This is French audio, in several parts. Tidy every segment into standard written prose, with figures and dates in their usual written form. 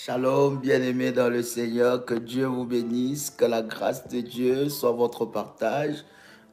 Shalom, bien-aimés dans le Seigneur, que Dieu vous bénisse, que la grâce de Dieu soit votre partage.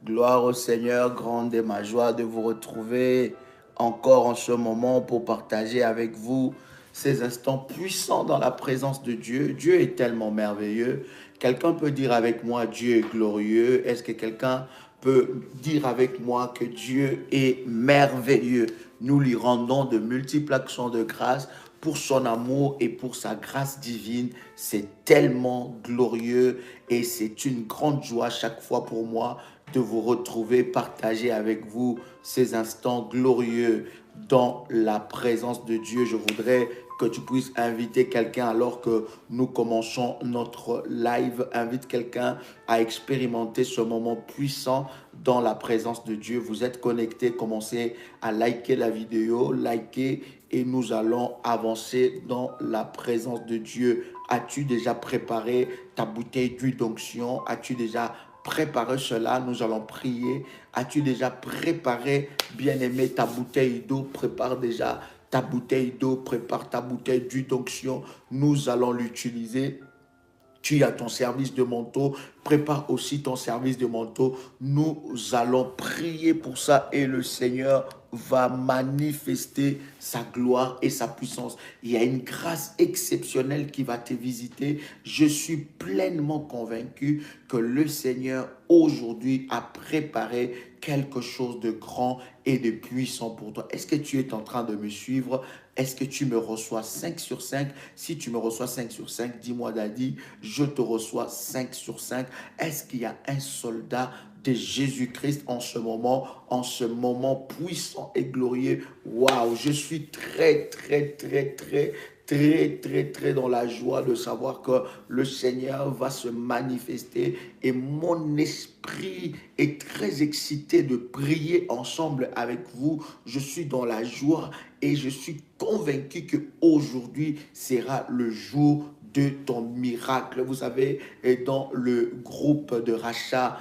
Gloire au Seigneur, grande est ma joie de vous retrouver encore en ce moment pour partager avec vous ces instants puissants dans la présence de Dieu. Dieu est tellement merveilleux. Quelqu'un peut dire avec moi, Dieu est glorieux. Est-ce que quelqu'un peut dire avec moi que Dieu est merveilleux? Nous lui rendons de multiples actions de grâce pour son amour et pour sa grâce divine. C'est tellement glorieux et c'est une grande joie chaque fois pour moi de vous retrouver, partager avec vous ces instants glorieux dans la présence de Dieu. Je voudrais que tu puisses inviter quelqu'un alors que nous commençons notre live. Invite quelqu'un à expérimenter ce moment puissant dans la présence de Dieu. Vous êtes connectés, commencez à liker la vidéo, liker et nous allons avancer dans la présence de Dieu. As-tu déjà préparé ta bouteille d'huile d'onction? As-tu déjà préparé cela? Nous allons prier. As-tu déjà préparé, bien-aimé, ta bouteille d'eau? Prépare déjà ta bouteille d'eau, prépare ta bouteille d'huile d'onction. Nous allons l'utiliser. Tu as ton service de manteau, prépare aussi ton service de manteau. Nous allons prier pour ça et le Seigneur va manifester sa gloire et sa puissance. Il y a une grâce exceptionnelle qui va te visiter. Je suis pleinement convaincu que le Seigneur aujourd'hui a préparé quelque chose de grand et de puissant pour toi. Est-ce que tu es en train de me suivre? Est-ce que tu me reçois 5 sur 5? Si tu me reçois 5 sur 5, dis-moi Daddy, je te reçois 5 sur 5. Est-ce qu'il y a un soldat de Jésus-Christ en ce moment puissant et glorieux? Waouh, je suis très dans la joie de savoir que le Seigneur va se manifester et mon esprit est très excité de prier ensemble avec vous. Je suis dans la joie et je suis convaincu que aujourd'hui sera le jour de ton miracle. Vous savez, dans le groupe de rachat,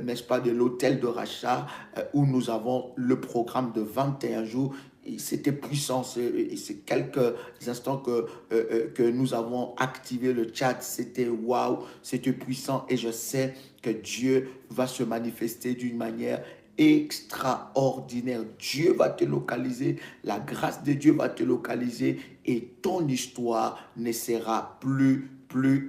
n'est-ce pas, de l'hôtel de rachat, où nous avons le programme de 21 jours, c'était puissant. C'est quelques instants que nous avons activé le chat. C'était waouh, c'était puissant et je sais que Dieu va se manifester d'une manière extraordinaire. Dieu va te localiser, la grâce de Dieu va te localiser et ton histoire ne sera plus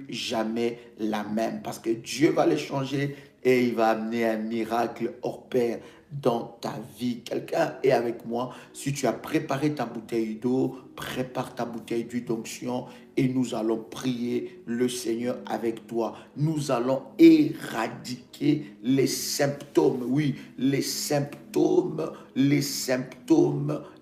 jamais la même parce que Dieu va les changer et il va amener un miracle hors pair dans ta vie. Quelqu'un est avec moi. Si tu as préparé ta bouteille d'eau, prépare ta bouteille d'huile d'onction et nous allons prier le Seigneur avec toi. Nous allons éradiquer les symptômes, oui, les symptômes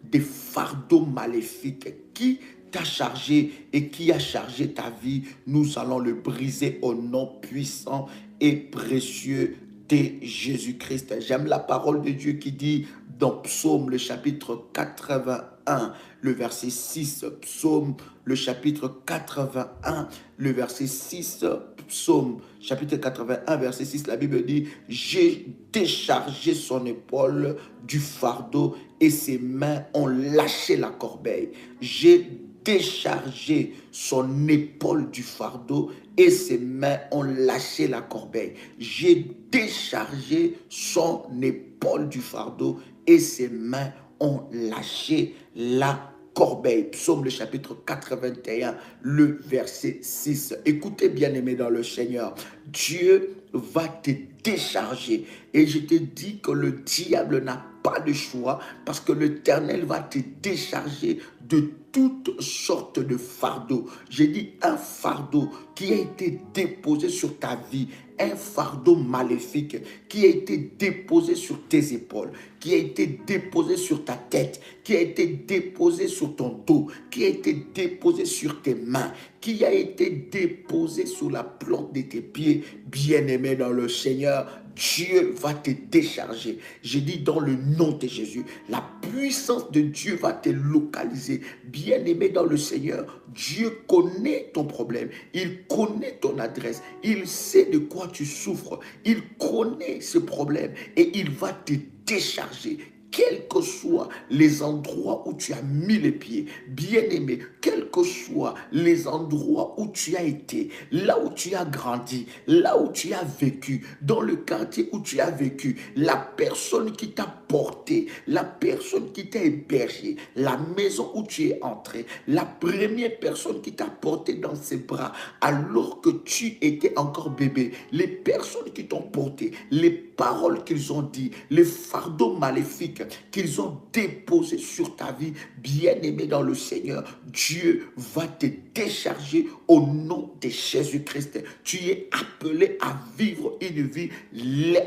des fardeaux maléfiques qui t'a chargé et qui a chargé ta vie. Nous allons le briser au nom puissant et précieux de Jésus-Christ. J'aime la parole de Dieu qui dit dans Psaume, le chapitre 81, le verset 6, Psaume, le chapitre 81, le verset 6, Psaume, chapitre 81, verset 6, la Bible dit, « J'ai déchargé son épaule du fardeau et ses mains ont lâché la corbeille. J'ai déchargé son épaule du fardeau et ses mains ont lâché la corbeille. J'ai déchargé son épaule du fardeau et ses mains ont lâché la corbeille. » Psaume le chapitre 81, le verset 6. Écoutez, bien-aimés dans le Seigneur, Dieu va te décharger. Et je te dis que le diable n'a pas de choix parce que l'Éternel va te décharger de toutes sortes de fardeaux. J'ai dit un fardeau qui a été déposé sur ta vie, un fardeau maléfique qui a été déposé sur tes épaules, qui a été déposé sur ta tête, qui a été déposé sur ton dos, qui a été déposé sur tes mains, qui a été déposé sur la plante de tes pieds. Bien-aimé dans le Seigneur, Dieu va te décharger. Je dis dans le nom de Jésus, la puissance de Dieu va te localiser. Bien-aimé dans le Seigneur, Dieu connaît ton problème. Il connaît ton adresse. Il sait de quoi tu souffres. Il connaît ce problème et il va te décharger. Quels que soient les endroits où tu as mis les pieds, bien-aimé, quel que que soient les endroits où tu as été, là où tu as grandi, là où tu as vécu, dans le quartier où tu as vécu, la personne qui t'a porté, la personne qui t'a hébergé, la maison où tu es entré, la première personne qui t'a porté dans ses bras alors que tu étais encore bébé, les personnes qui t'ont porté, les paroles qu'ils ont dit, les fardeaux maléfiques qu'ils ont déposés sur ta vie, bien-aimé dans le Seigneur, Dieu va te décharger au nom de Jésus-Christ. Tu es appelé à vivre une vie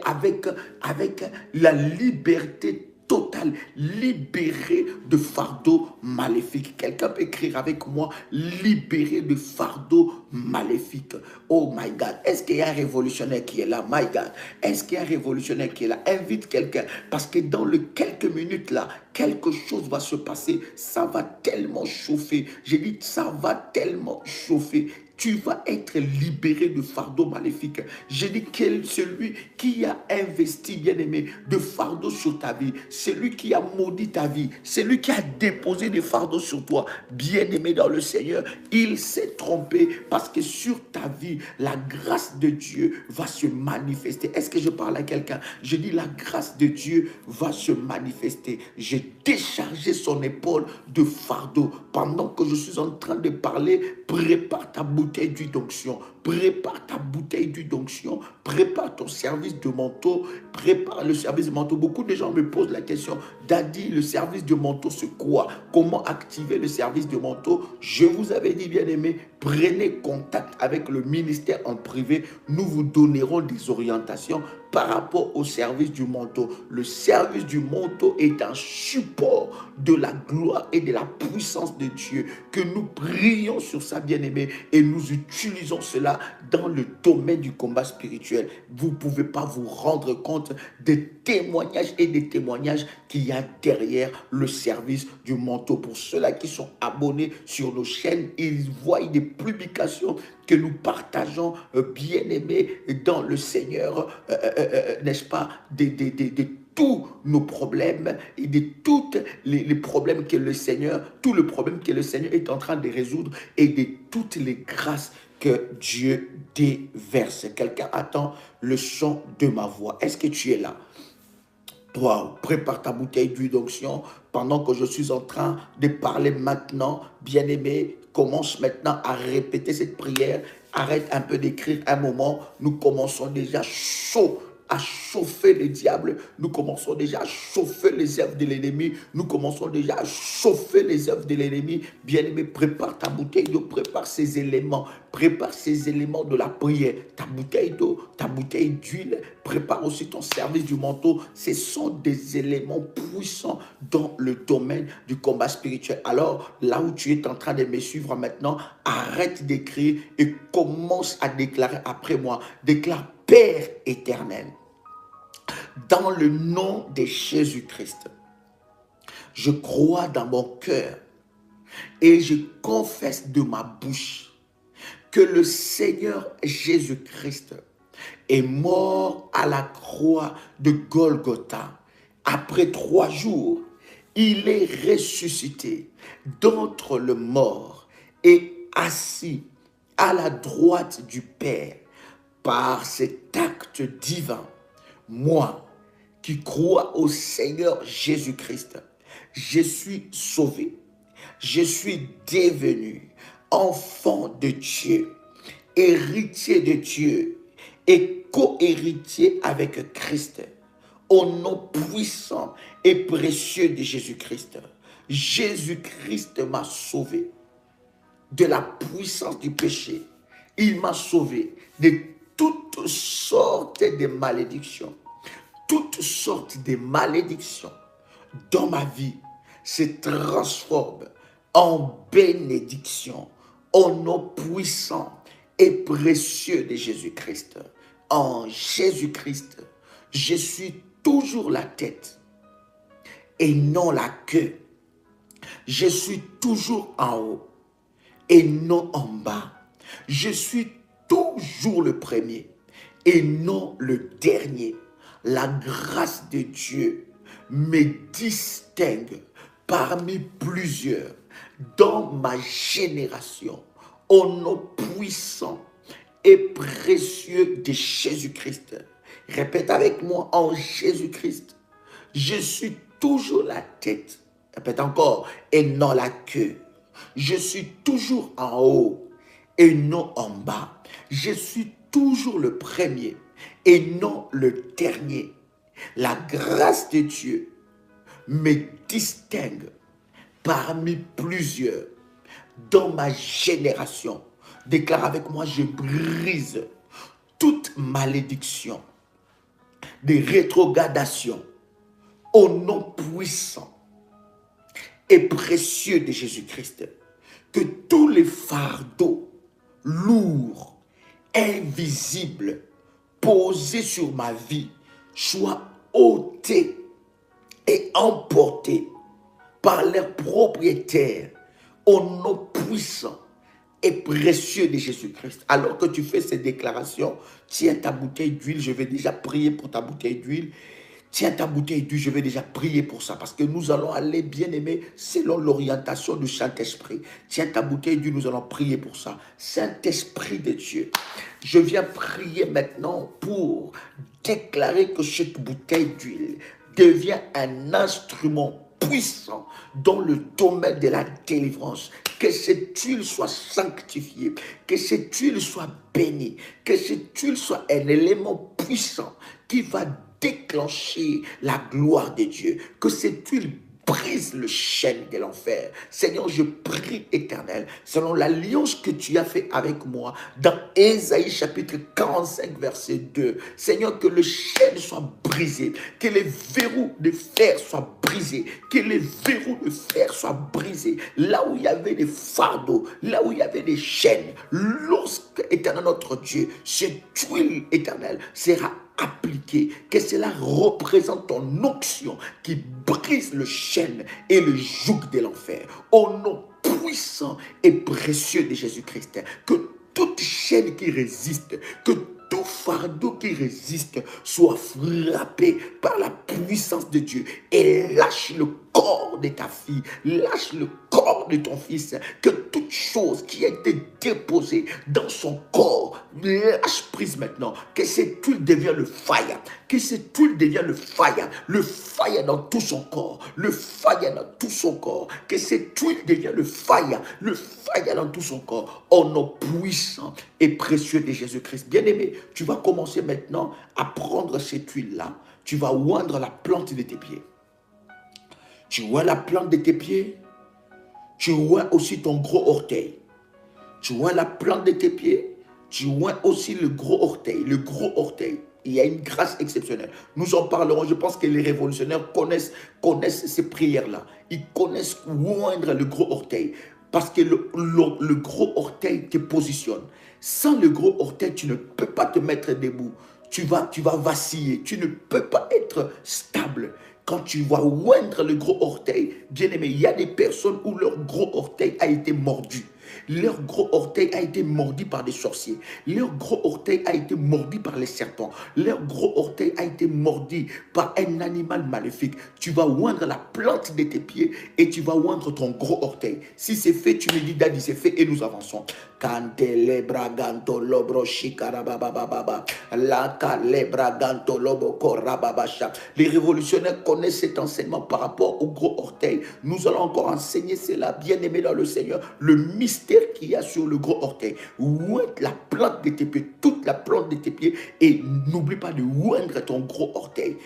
avec la liberté totale, libéré de fardeaux maléfiques. Quelqu'un peut écrire avec moi, libéré de fardeaux maléfiques. Oh my God, est-ce qu'il y a un révolutionnaire qui est là? My God, est-ce qu'il y a un révolutionnaire qui est là? Invite quelqu'un, parce que dans les quelques minutes là, quelque chose va se passer. Ça va tellement chauffer. J'ai dit, ça va tellement chauffer. Tu vas être libéré de fardeaux maléfiques. J'ai dit que celui qui a investi, bien-aimé, de fardeaux sur ta vie, celui qui a maudit ta vie, celui qui a déposé des fardeaux sur toi, bien-aimé dans le Seigneur, il s'est trompé parce que sur ta vie, la grâce de Dieu va se manifester. Est-ce que je parle à quelqu'un? Je dis la grâce de Dieu va se manifester. J'ai déchargé son épaule de fardeau. Pendant que je suis en train de parler, prépare ta bouteille d'huile d'onction. Prépare ta bouteille d'huile d'onction. Prépare ton service de manteau. Prépare le service de manteau. Beaucoup de gens me posent la question, Daddy, le service de manteau, c'est quoi? Comment activer le service de manteau? Je vous avais dit, bien aimé, prenez contact avec le ministère en privé. Nous vous donnerons des orientations par rapport au service du manteau. Le service du manteau est un support de la gloire et de la puissance de Dieu, que nous prions sur ça, bien-aimé, et nous utilisons cela dans le domaine du combat spirituel. Vous ne pouvez pas vous rendre compte des témoignages et des témoignages qu'il y a derrière le service du manteau. Pour ceux-là qui sont abonnés sur nos chaînes, ils voient des publications que nous partageons, bien-aimés dans le Seigneur, n'est-ce pas, de tous nos problèmes et de tous les problèmes que le Seigneur, tout le problème que le Seigneur est en train de résoudre et de toutes les grâces que Dieu déverse. Quelqu'un attend le son de ma voix. Est-ce que tu es là? Toi, prépare ta bouteille d'huile d'onction pendant que je suis en train de parler maintenant. Bien-aimé, commence maintenant à répéter cette prière. Arrête un peu d'écrire un moment. Nous commençons déjà chaud à chauffer le diable. Nous commençons déjà à chauffer les œuvres de l'ennemi. Nous commençons déjà à chauffer les œuvres de l'ennemi. Bien-aimé, prépare ta bouteille d'eau, prépare ces éléments. Prépare ces éléments de la prière. Ta bouteille d'eau, ta bouteille d'huile. Prépare aussi ton service du manteau. Ce sont des éléments puissants dans le domaine du combat spirituel. Alors, là où tu es en train de me suivre maintenant, arrête d'écrire et commence à déclarer après moi. Déclare: Père éternel, dans le nom de Jésus-Christ, je crois dans mon cœur et je confesse de ma bouche que le Seigneur Jésus-Christ est mort à la croix de Golgotha. Après 3 jours, il est ressuscité d'entre les morts et assis à la droite du Père. Par cet acte divin, moi qui crois au Seigneur Jésus-Christ, je suis sauvé. Je suis devenu enfant de Dieu, héritier de Dieu et co-héritier avec Christ. Au nom puissant et précieux de Jésus-Christ, Jésus-Christ m'a sauvé de la puissance du péché. Il m'a sauvé de toutes sortes de malédictions. Toutes sortes de malédictions dans ma vie se transforment en bénédiction au nom puissant et précieux de Jésus-Christ. En Jésus-Christ, je suis toujours la tête et non la queue. Je suis toujours en haut et non en bas. Je suis toujours le premier et non le dernier. La grâce de Dieu me distingue parmi plusieurs dans ma génération, au nom puissant et précieux de Jésus-Christ. Répète avec moi, en Jésus-Christ, je suis toujours la tête. Répète encore, et non la queue. Je suis toujours en haut et non en bas. Je suis toujours le premier et non le dernier. La grâce de Dieu me distingue parmi plusieurs dans ma génération. Déclare avec moi, je brise toute malédiction de rétrogradation au nom puissant et précieux de Jésus-Christ. Que tous les fardeaux lourds, invisibles, posés sur ma vie soient ôtés et emportés par leurs propriétaires au nom puissant et précieux de Jésus-Christ. Alors que tu fais ces déclarations, tiens ta bouteille d'huile, je vais déjà prier pour ta bouteille d'huile. Tiens ta bouteille d'huile, je vais déjà prier pour ça, parce que nous allons aller, bien aimé, selon l'orientation du Saint-Esprit. Tiens ta bouteille d'huile, nous allons prier pour ça. Saint-Esprit de Dieu, je viens prier maintenant pour déclarer que cette bouteille d'huile devient un instrument puissant dans le domaine de la délivrance. Que cette huile soit sanctifiée, que cette huile soit bénie, que cette huile soit un élément puissant qui va déclencher la gloire de Dieu. Que cette huile brise le chêne de l'enfer. Seigneur, je prie, Éternel, selon l'alliance que tu as fait avec moi dans Ésaïe chapitre 45 verset 2. Seigneur, que le chêne soit brisé, que les verrous de fer soient brisés, que les verrous de fer soient brisés. Là où il y avait des fardeaux, là où il y avait des chaînes, lorsque, Éternel notre Dieu, cette huile éternelle sera appliquée, que cela représente ton onction qui brise le chêne et le joug de l'enfer. Au nom puissant et précieux de Jésus-Christ, que toute chaîne qui résiste, que tout fardeau qui résiste soit frappé par la puissance de Dieu et lâche le corps de ta fille, lâche le corps de ton fils, que toute chose qui a été déposée dans son corps, lâche prise maintenant, que cette huile devienne le fire, que cette huile devienne le fire dans tout son corps, le fire dans tout son corps, que cette huile devienne le fire dans tout son corps, au nom puissant et précieux de Jésus-Christ. Bien-aimé, tu vas commencer maintenant à prendre cette huile-là, tu vas oindre la plante de tes pieds. Tu vois la plante de tes pieds, tu vois aussi ton gros orteil. Tu vois la plante de tes pieds, tu vois aussi le gros orteil. Le gros orteil, il y a une grâce exceptionnelle. Nous en parlerons, je pense que les révolutionnaires connaissent ces prières-là. Ils connaissent oindre le gros orteil. Parce que le gros orteil te positionne. Sans le gros orteil, tu ne peux pas te mettre debout. Tu vas vaciller. Tu ne peux pas être stable. Quand tu vas oindre le gros orteil, bien aimé, il y a des personnes où leur gros orteil a été mordu. Leur gros orteil a été mordu par des sorciers. Leur gros orteil a été mordu par les serpents. Leur gros orteil a été mordu par un animal maléfique. Tu vas oindre la plante de tes pieds et tu vas oindre ton gros orteil. Si c'est fait, tu me dis, Daddy, c'est fait et nous avançons. Les révolutionnaires connaissent cet enseignement par rapport au gros orteil. Nous allons encore enseigner cela, bien aimé dans le Seigneur, le mystère qu'il y a sur le gros orteil. Oindre la plante de tes pieds, toute la plante de tes pieds, et n'oublie pas de oindre ton gros orteil.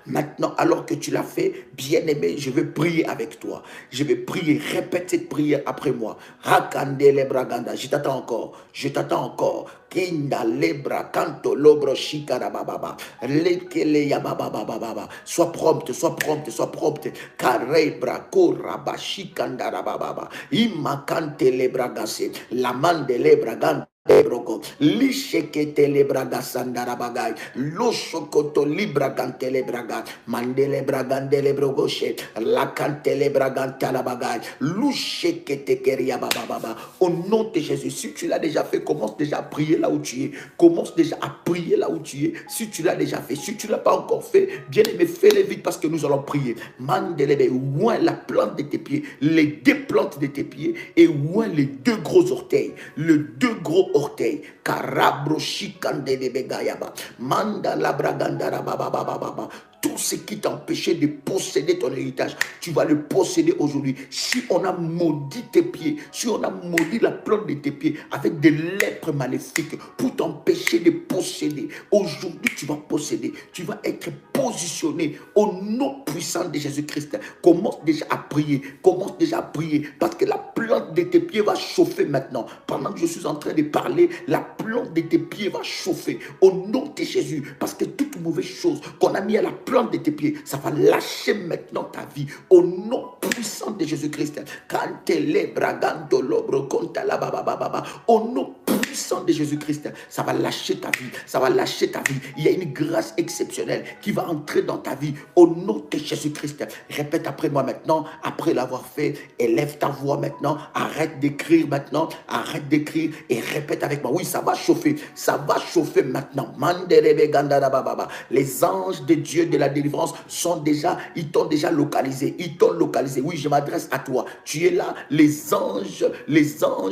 Maintenant, alors que tu l'as fait, bien aimé, je vais prier avec toi. Je vais prier, répète cette prière après moi. Je t'attends encore, je t'attends encore. Kinda lebra canto lobro shikara bababa lekele ya bababa bababa. Sois prompte, sois prompte, sois prompte. Karebra kora bashikanda bababa. Imakante lebra gase. La mande lebra gante. Ebrogo, Lishekete lebraga sandarabagay, Loshokoto libragantele braga, Mandele bragandele brogoshe, Lakantele bragantalabagay, Lushekete keria baba. Au nom de Jésus, si tu l'as déjà fait, commence déjà à prier là où tu es. Commence déjà à prier là où tu es. Si tu l'as déjà fait, si tu ne l'as pas encore fait, bien aimé, fais-le vite parce que nous allons prier. Mandelebe, ouin la plante de tes pieds, les deux plantes de tes pieds et ouin les deux gros orteils, les deux gros orteils. Karabro shikandelebe gayaba, manda la bragandara baba baba baba. Tout ce qui t'empêchait de posséder ton héritage, tu vas le posséder aujourd'hui. Si on a maudit tes pieds, si on a maudit la plante de tes pieds avec des lèpres maléfiques pour t'empêcher de posséder, aujourd'hui tu vas posséder. Tu vas être positionné au nom puissant de Jésus-Christ. Commence déjà à prier. Commence déjà à prier parce que la plante de tes pieds va chauffer maintenant. Pendant que je suis en train de parler, la plante de tes pieds va chauffer au nom de Jésus parce que toute mauvaise chose qu'on a mis à la plante de tes pieds, ça va lâcher maintenant ta vie au nom puissant de Jésus-Christ. Au nom puissant de Jésus-Christ, ça va lâcher ta vie, ça va lâcher ta vie. Il y a une grâce exceptionnelle qui va entrer dans ta vie au nom de Jésus-Christ. Répète après moi maintenant, après l'avoir fait, élève ta voix maintenant, arrête d'écrire maintenant, arrête d'écrire et répète avec moi. Oui, ça va chauffer maintenant. Les anges de Dieu de la délivrance sont déjà, ils t'ont déjà localisé, Oui, je m'adresse à toi. Tu es là, les anges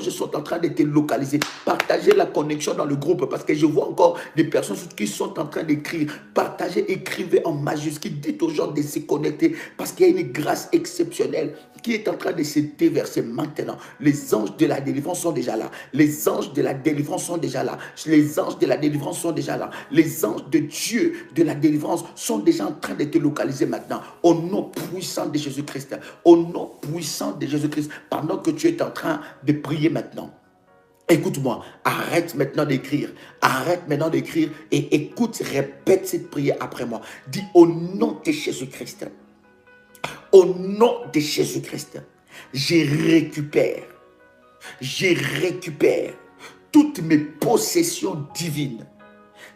sont en train de te localiser. Partagez la connexion dans le groupe parce que je vois encore des personnes qui sont en train d'écrire. Partagez, écrivez en majuscule. Dites aux gens de se connecter parce qu'il y a une grâce exceptionnelle qui est en train de se déverser maintenant. Les anges de la délivrance sont déjà là. Les anges de la délivrance sont déjà là. Les anges de la délivrance sont déjà là. Les anges de Dieu de la délivrance sont déjà en train de te localiser maintenant. Au nom puissant de Jésus-Christ. Au nom puissant de Jésus-Christ. Pendant que tu es en train de prier maintenant. Écoute-moi, arrête maintenant d'écrire et écoute, répète cette prière après moi. Dis au nom de Jésus-Christ, au nom de Jésus-Christ, je récupère toutes mes possessions divines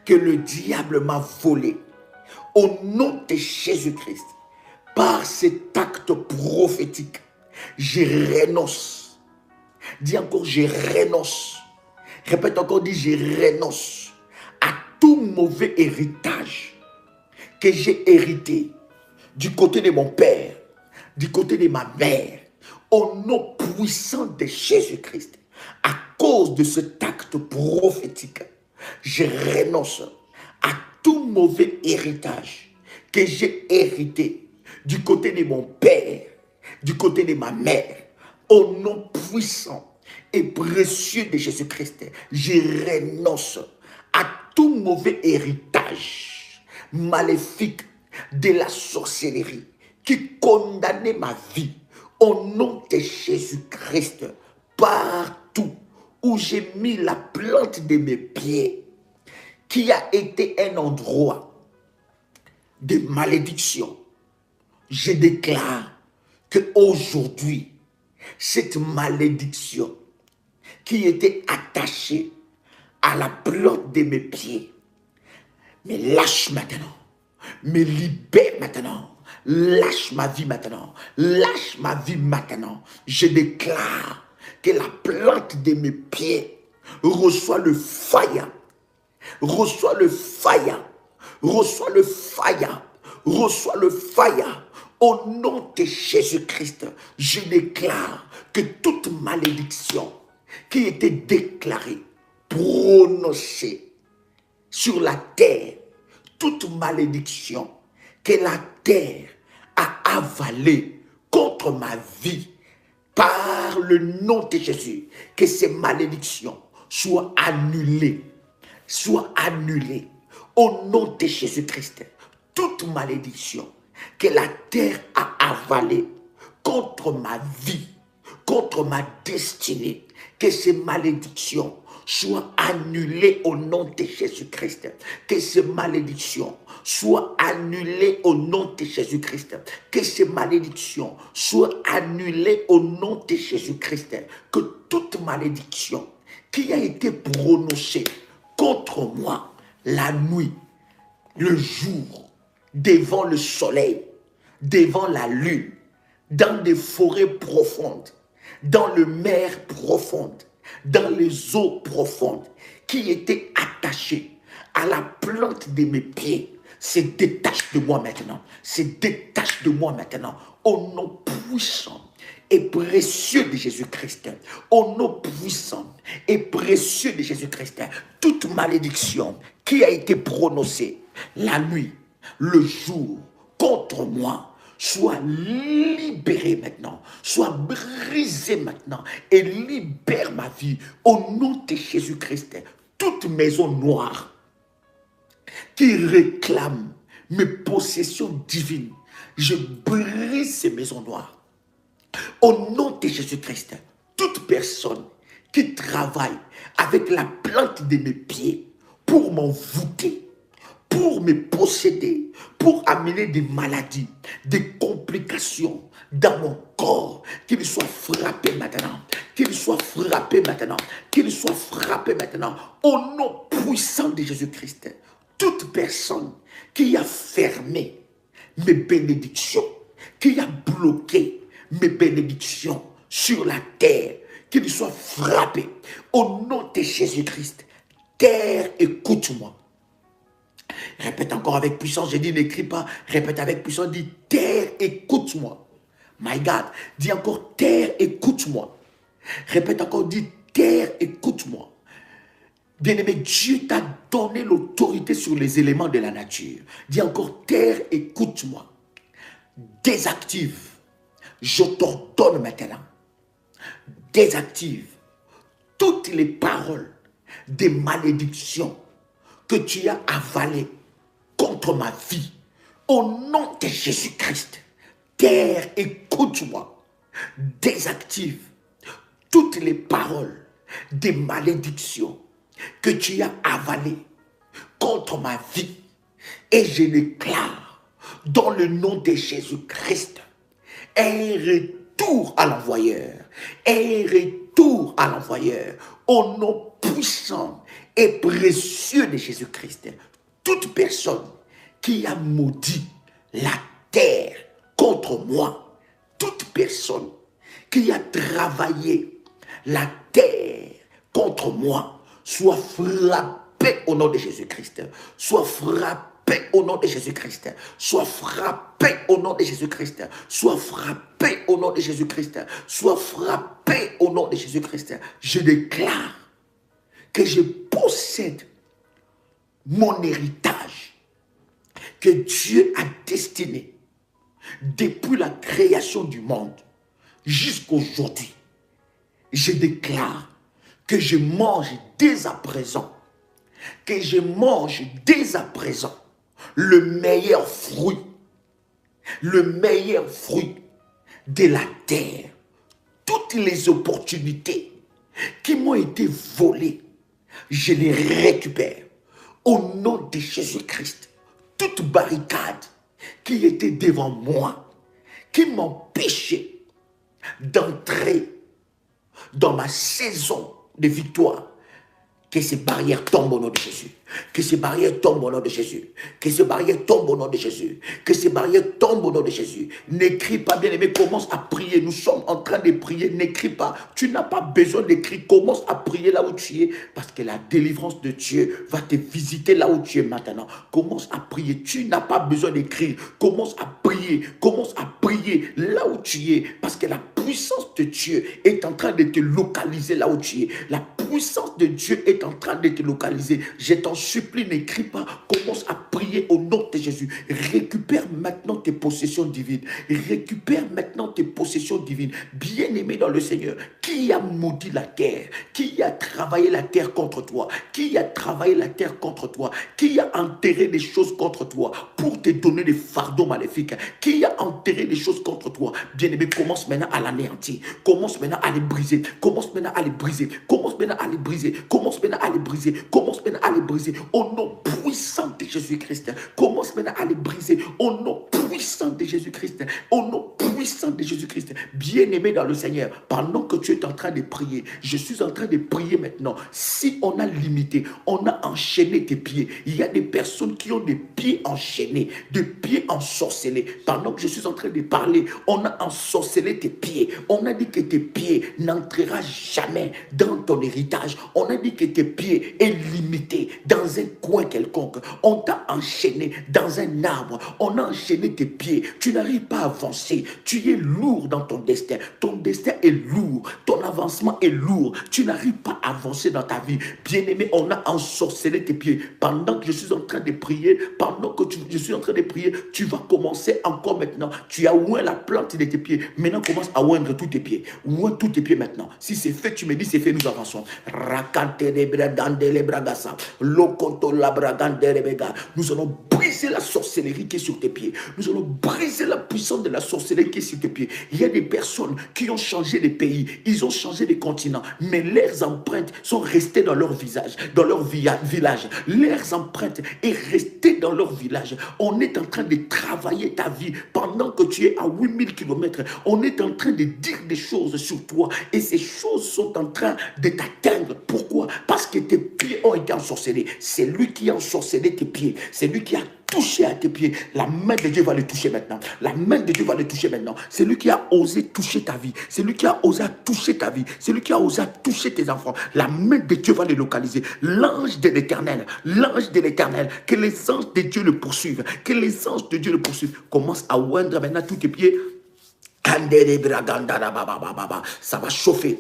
que le diable m'a volées. Au nom de Jésus-Christ, par cet acte prophétique, je renonce. Dis encore, je renonce. Répète encore, dis, je renonce à tout mauvais héritage que j'ai hérité du côté de mon père, du côté de ma mère, au nom puissant de Jésus-Christ. À cause de cet acte prophétique, je renonce à tout mauvais héritage que j'ai hérité du côté de mon père, du côté de ma mère. Au nom puissant et précieux de Jésus-Christ, je renonce à tout mauvais héritage maléfique de la sorcellerie qui condamnait ma vie. Au nom de Jésus-Christ, partout où j'ai mis la plante de mes pieds, qui a été un endroit de malédiction, je déclare que aujourd'hui, cette malédiction qui était attachée à la plante de mes pieds me lâche maintenant, me libère maintenant, lâche ma vie maintenant, lâche ma vie maintenant. Je déclare que la plante de mes pieds reçoit le fire, reçoit le fire, reçoit le fire, reçoit le fire. Au nom de Jésus-Christ, je déclare que toute malédiction qui était déclarée, prononcée sur la terre, toute malédiction que la terre a avalée contre ma vie, par le nom de Jésus, que ces malédictions soient annulées, au nom de Jésus-Christ. Toute malédiction que la terre a avalée contre ma vie, contre ma destinée, que ces malédictions soient annulées au nom de Jésus-Christ. Que ces malédictions soient annulées au nom de Jésus-Christ. Que ces malédictions soient annulées au nom de Jésus-Christ. Que toute malédiction qui a été prononcé contre moi la nuit, le jour, devant le soleil, devant la lune, dans des forêts profondes, dans le mer profonde, dans les eaux profondes, qui était attaché à la plante de mes pieds, se détache de moi maintenant, se détache de moi maintenant, au nom puissant et précieux de Jésus-Christ, au nom puissant et précieux de Jésus-Christ, toute malédiction qui a été prononcée la nuit, le jour, contre moi, soit libérée maintenant, soit brisée maintenant et libère ma vie au nom de Jésus-Christ. Toute maison noire qui réclame mes possessions divines, je brise ces maisons noires. Au nom de Jésus-Christ, toute personne qui travaille avec la plante de mes pieds pour m'envoûter, pour me posséder, pour amener des maladies, des complications dans mon corps, qu'il soit frappé maintenant, qu'il soit frappé maintenant, qu'il soit frappé maintenant, au nom puissant de Jésus-Christ. Toute personne qui a fermé mes bénédictions, qui a bloqué mes bénédictions sur la terre, qu'il soit frappé au nom de Jésus-Christ. Terre, écoute-moi. Répète encore avec puissance, j'ai dit n'écris pas, répète avec puissance, dis terre, écoute-moi. My God, dis encore terre, écoute-moi. Répète encore, dis terre, écoute-moi. Bien-aimé, Dieu t'a donné l'autorité sur les éléments de la nature. Dis encore terre, écoute-moi. Désactive. Je t'ordonne maintenant. Désactive toutes les paroles des malédictions que tu as avalées contre ma vie. Au nom de Jésus-Christ, terre, écoute-moi. Désactive toutes les paroles des malédictions que tu as avalées contre ma vie. Et je déclare dans le nom de Jésus-Christ un retour à l'envoyeur. Un retour à l'envoyeur. Au nom puissant et précieux de Jésus-Christ. Toute personne qui a maudit la terre contre moi, toute personne qui a travaillé la terre contre moi, soit frappée au nom de Jésus-Christ. Soit frappée au nom de Jésus-Christ. Soit frappée au nom de Jésus-Christ. Soit frappée au nom de Jésus-Christ. Soit frappée au nom de Jésus-Christ. Je déclare que je possède mon héritage que Dieu a destiné depuis la création du monde jusqu'à aujourd'hui. Je déclare que je mange dès à présent, que je mange dès à présent le meilleur fruit de la terre. Toutes les opportunités qui m'ont été volées, je les récupère au nom de Jésus-Christ. Toute barricade qui était devant moi, qui m'empêchait d'entrer dans ma saison de victoire, que ces barrières tombent au nom de Jésus. Que ces barrières tombent au nom de Jésus. Que ces barrières tombent au nom de Jésus. Que ces barrières tombent au nom de Jésus. N'écris pas, bien-aimé, commence à prier. Nous sommes en train de prier. N'écris pas. Tu n'as pas besoin d'écrire. Commence à prier là où tu es. Parce que la délivrance de Dieu va te visiter là où tu es maintenant. Commence à prier. Tu n'as pas besoin d'écrire. Commence à prier. Commence à prier là où tu es. Parce que la puissance de Dieu est en train de te localiser là où tu es. La puissance de Dieu est en train de te localiser. Je t'en supplie, n'écris pas. Commence à prier au nom de Jésus. Récupère maintenant tes possessions divines. Récupère maintenant tes possessions divines. Bien-aimé dans le Seigneur, qui a maudit la terre? Qui a travaillé la terre contre toi? Qui a travaillé la terre contre toi? Qui a enterré des choses contre toi pour te donner des fardeaux maléfiques? Qui a enterré des choses contre toi? Bien-aimé, commence maintenant à l'anéantir. Commence maintenant à les briser. Commence maintenant à les briser. Commence maintenant à les briser. Commence maintenant à les briser. Commence maintenant à les briser. Au nom puissant de Jésus-Christ. Commence maintenant à les briser. Au nom puissant de Jésus-Christ. Au nom puissant puissant de Jésus-Christ, bien-aimé dans le Seigneur, pendant que tu es en train de prier, je suis en train de prier maintenant. Si on a limité, on a enchaîné tes pieds, il y a des personnes qui ont des pieds enchaînés, des pieds ensorcelés. Pendant que je suis en train de parler, on a ensorcelé tes pieds. On a dit que tes pieds n'entreront jamais dans ton héritage. On a dit que tes pieds est limité dans un coin quelconque. On t'a enchaîné dans un arbre. On a enchaîné tes pieds. Tu n'arrives pas à avancer. Tu es lourd dans ton destin. Ton destin est lourd. Ton avancement est lourd. Tu n'arrives pas à avancer dans ta vie. Bien-aimé, on a ensorcelé tes pieds. Pendant que je suis en train de prier, pendant que je suis en train de prier, tu vas commencer encore maintenant. Tu as oint la plante de tes pieds. Maintenant, commence à oindre tous tes pieds. Oint tous tes pieds maintenant. Si c'est fait, tu me dis c'est fait, nous avançons. Nous allons briser la sorcellerie qui est sur tes pieds. Nous allons briser la puissance de la sorcellerie qui est sur tes pieds. Il y a des personnes qui ont changé de pays, ils ont changé de continent, mais leurs empreintes sont restées dans leur visage, dans leur village. Leurs empreintes sont restées dans leur village. On est en train de travailler ta vie pendant que tu es à 8000 km. On est en train de dire des choses sur toi et ces choses sont en train de t'atteindre. Pourquoi? Parce que tes pieds ont été ensorcelés. C'est lui qui a ensorcelé tes pieds. C'est lui qui a touché à tes pieds. La main de Dieu va les toucher maintenant. La main de Dieu va les toucher maintenant. C'est lui qui a osé toucher ta vie. C'est lui qui a osé toucher ta vie. C'est lui qui a osé toucher tes enfants. La main de Dieu va les localiser. L'ange de l'Éternel, que les anges de Dieu le poursuivent. Que les anges de Dieu le poursuivent. Commence à oindre maintenant tous tes pieds. Ça va chauffer.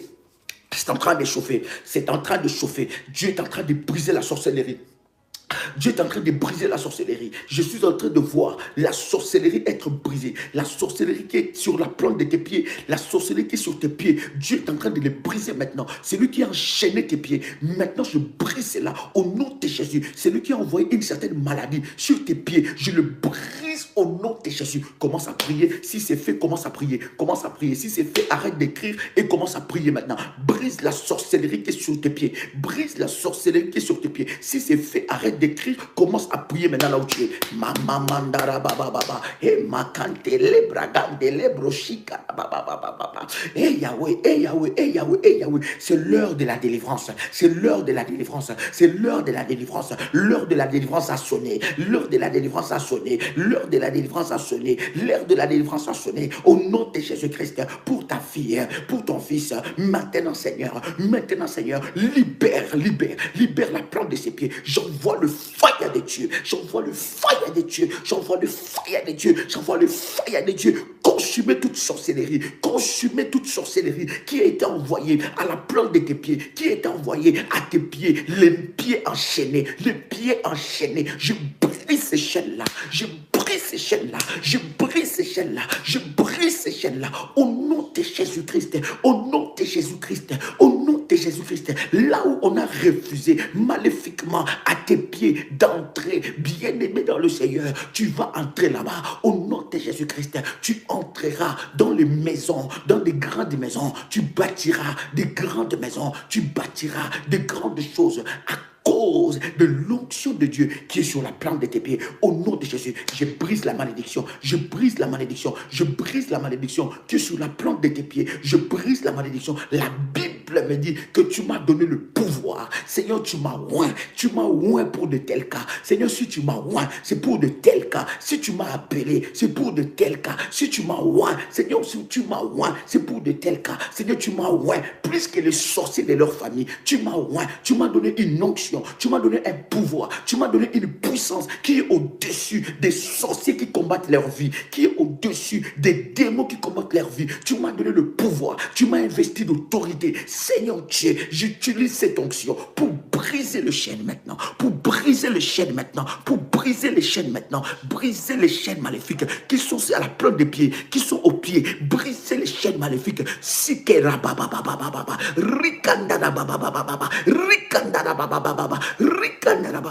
C'est en train de chauffer. C'est en train de chauffer. Dieu est en train de briser la sorcellerie. Dieu est en train de briser la sorcellerie. Je suis en train de voir la sorcellerie être brisée. La sorcellerie qui est sur la plante de tes pieds. La sorcellerie qui est sur tes pieds. Dieu est en train de les briser maintenant. C'est lui qui a enchaîné tes pieds. Maintenant, je brise cela au nom de Jésus. C'est lui qui a envoyé une certaine maladie sur tes pieds. Je le brise au nom de Jésus. Commence à prier. Si c'est fait, commence à prier. Commence à prier. Si c'est fait, arrête d'écrire et commence à prier maintenant. Brise la sorcellerie qui est sur tes pieds. Brise la sorcellerie qui est sur tes pieds. Si c'est fait, arrête d'écrire, commence à prier maintenant là où tu es. Mama mandara baba baba, et makante le bragande le brochika baba baba baba. Eh Yahweh, eh Yahweh, eh Yahweh, eh Yahweh. C'est l'heure de la délivrance. C'est l'heure de la délivrance. C'est l'heure de la délivrance. L'heure de la délivrance a sonné. L'heure de la délivrance a sonné. L'heure de la délivrance a sonné. L'heure de la délivrance a sonné. Au nom de Jésus-Christ, pour ta fille, pour ton fils, maintenant Seigneur, libère, libère, libère la plante de ses pieds. J'envoie le fire de Dieu. J'envoie le fire de Dieu. J'envoie le fire de Dieu. J'envoie le fire de Dieu. Consumez toute sorcellerie. Consumez toute sorcellerie qui a été envoyée à la plante de tes pieds. Qui a été envoyée à tes pieds. Les pieds enchaînés. Les pieds enchaînés. Je brise ces chaînes-là. Je brise ces chaînes-là. Je brise ces chaînes-là. Je brise ces chaînes-là. Au nom de Jésus-Christ. Au nom de Jésus-Christ. Au nom de Jésus-Christ. Là où on a refusé maléfiquement à tes pieds d'entrer, bien-aimé dans le Seigneur, tu vas entrer là-bas. Au nom de Jésus-Christ, tu entreras dans les maisons, dans les grandes maisons. Tu bâtiras des grandes maisons. Tu bâtiras de grandes choses à cause de l'onction de Dieu qui est sur la plante de tes pieds. Au nom de Jésus, je brise la malédiction. Je brise la malédiction. Je brise la malédiction qui est sur la plante de tes pieds. Je brise la malédiction. La Bible me dit que tu m'as donné le pouvoir. Seigneur, tu m'as oint. Tu m'as oint pour de tels cas. Seigneur, si tu m'as oint, c'est pour de tels cas. Si tu m'as appelé, c'est pour de tels cas. Si tu m'as oint, Seigneur, si tu m'as oint, c'est pour de tels cas. Seigneur, tu m'as oint plus que les sorciers de leur famille. Tu m'as oint. Tu m'as donné une onction. Tu m'as donné un pouvoir. Tu m'as donné une puissance qui est au-dessus des sorciers qui combattent leur vie, qui est au-dessus des démons qui combattent leur vie. Tu m'as donné le pouvoir. Tu m'as investi d'autorité. Seigneur Dieu, j'utilise cette onction pour briser le chêne maintenant. Pour briser le chêne maintenant. Pour briser les chaînes maintenant. Briser les chaînes maléfiques qui sont à la plante des pieds, qui sont aux pieds. Briser les chaînes maléfiques. Sikera baba baba baba. Rikandana baba baba baba. Rikandana baba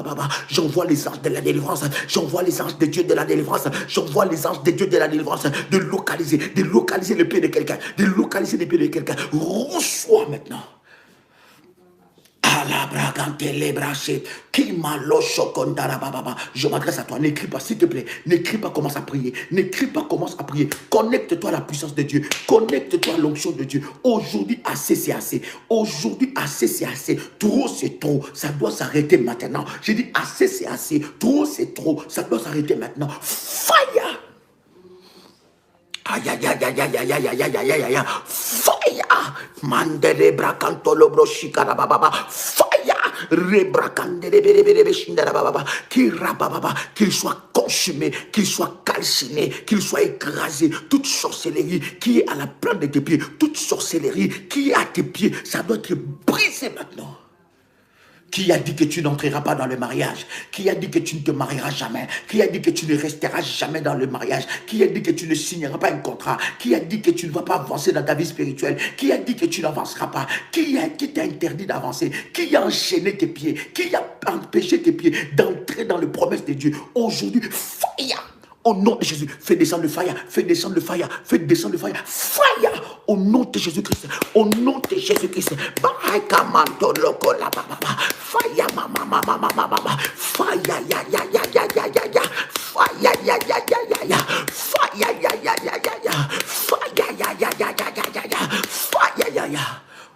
baba. J'envoie les anges de la délivrance. J'envoie les anges de Dieu de la délivrance. J'envoie les anges de Dieu de la délivrance. De localiser le pied de quelqu'un. De localiser les pieds de quelqu'un. Reçois maintenant. Je m'adresse à toi, n'écris pas, s'il te plaît. N'écris pas, commence à prier. N'écris pas, commence à prier. Connecte-toi à la puissance de Dieu. Connecte-toi à l'onction de Dieu. Aujourd'hui, assez, c'est assez. Aujourd'hui, assez, c'est assez. Trop, c'est trop. Ça doit s'arrêter maintenant. J'ai dit assez, c'est assez. Trop, c'est trop. Ça doit s'arrêter maintenant. Fire! Aïe, aïe, aïe, aïe, aïe, aïe, aïe, aïe, aïe, aïe, aïe, fire! Mandele bracantolo broshikara baba, fire! Rebracandele bebe shindara baba, qu'il soit consumé, qu'il soit calciné, qu'il soit écrasé. Toute sorcellerie qui est à la plante de tes pieds, toute sorcellerie qui est à tes pieds, ça doit être brisé maintenant. Qui a dit que tu n'entreras pas dans le mariage? Qui a dit que tu ne te marieras jamais? Qui a dit que tu ne resteras jamais dans le mariage? Qui a dit que tu ne signeras pas un contrat? Qui a dit que tu ne vas pas avancer dans ta vie spirituelle? Qui a dit que tu n'avanceras pas? Qui t'a interdit d'avancer? Qui a enchaîné tes pieds? Qui a empêché tes pieds d'entrer dans les promesses de Dieu? Aujourd'hui, fire! Au nom de Jésus, fais descendre le fire, fais descendre le fire, fais descendre le fire, fire! Au nom de Jésus-Christ, au nom de Jésus-Christ, fire, fire, ya, ya, ya, ya, ya, ya, ya, ya, fire, ya, ya, ya, ya, ya, ya, fire, ya, ya, ya, ya, ya, ya, fire, ya, ya, ya, ya, ya, ya, ya, fire, ya, ya.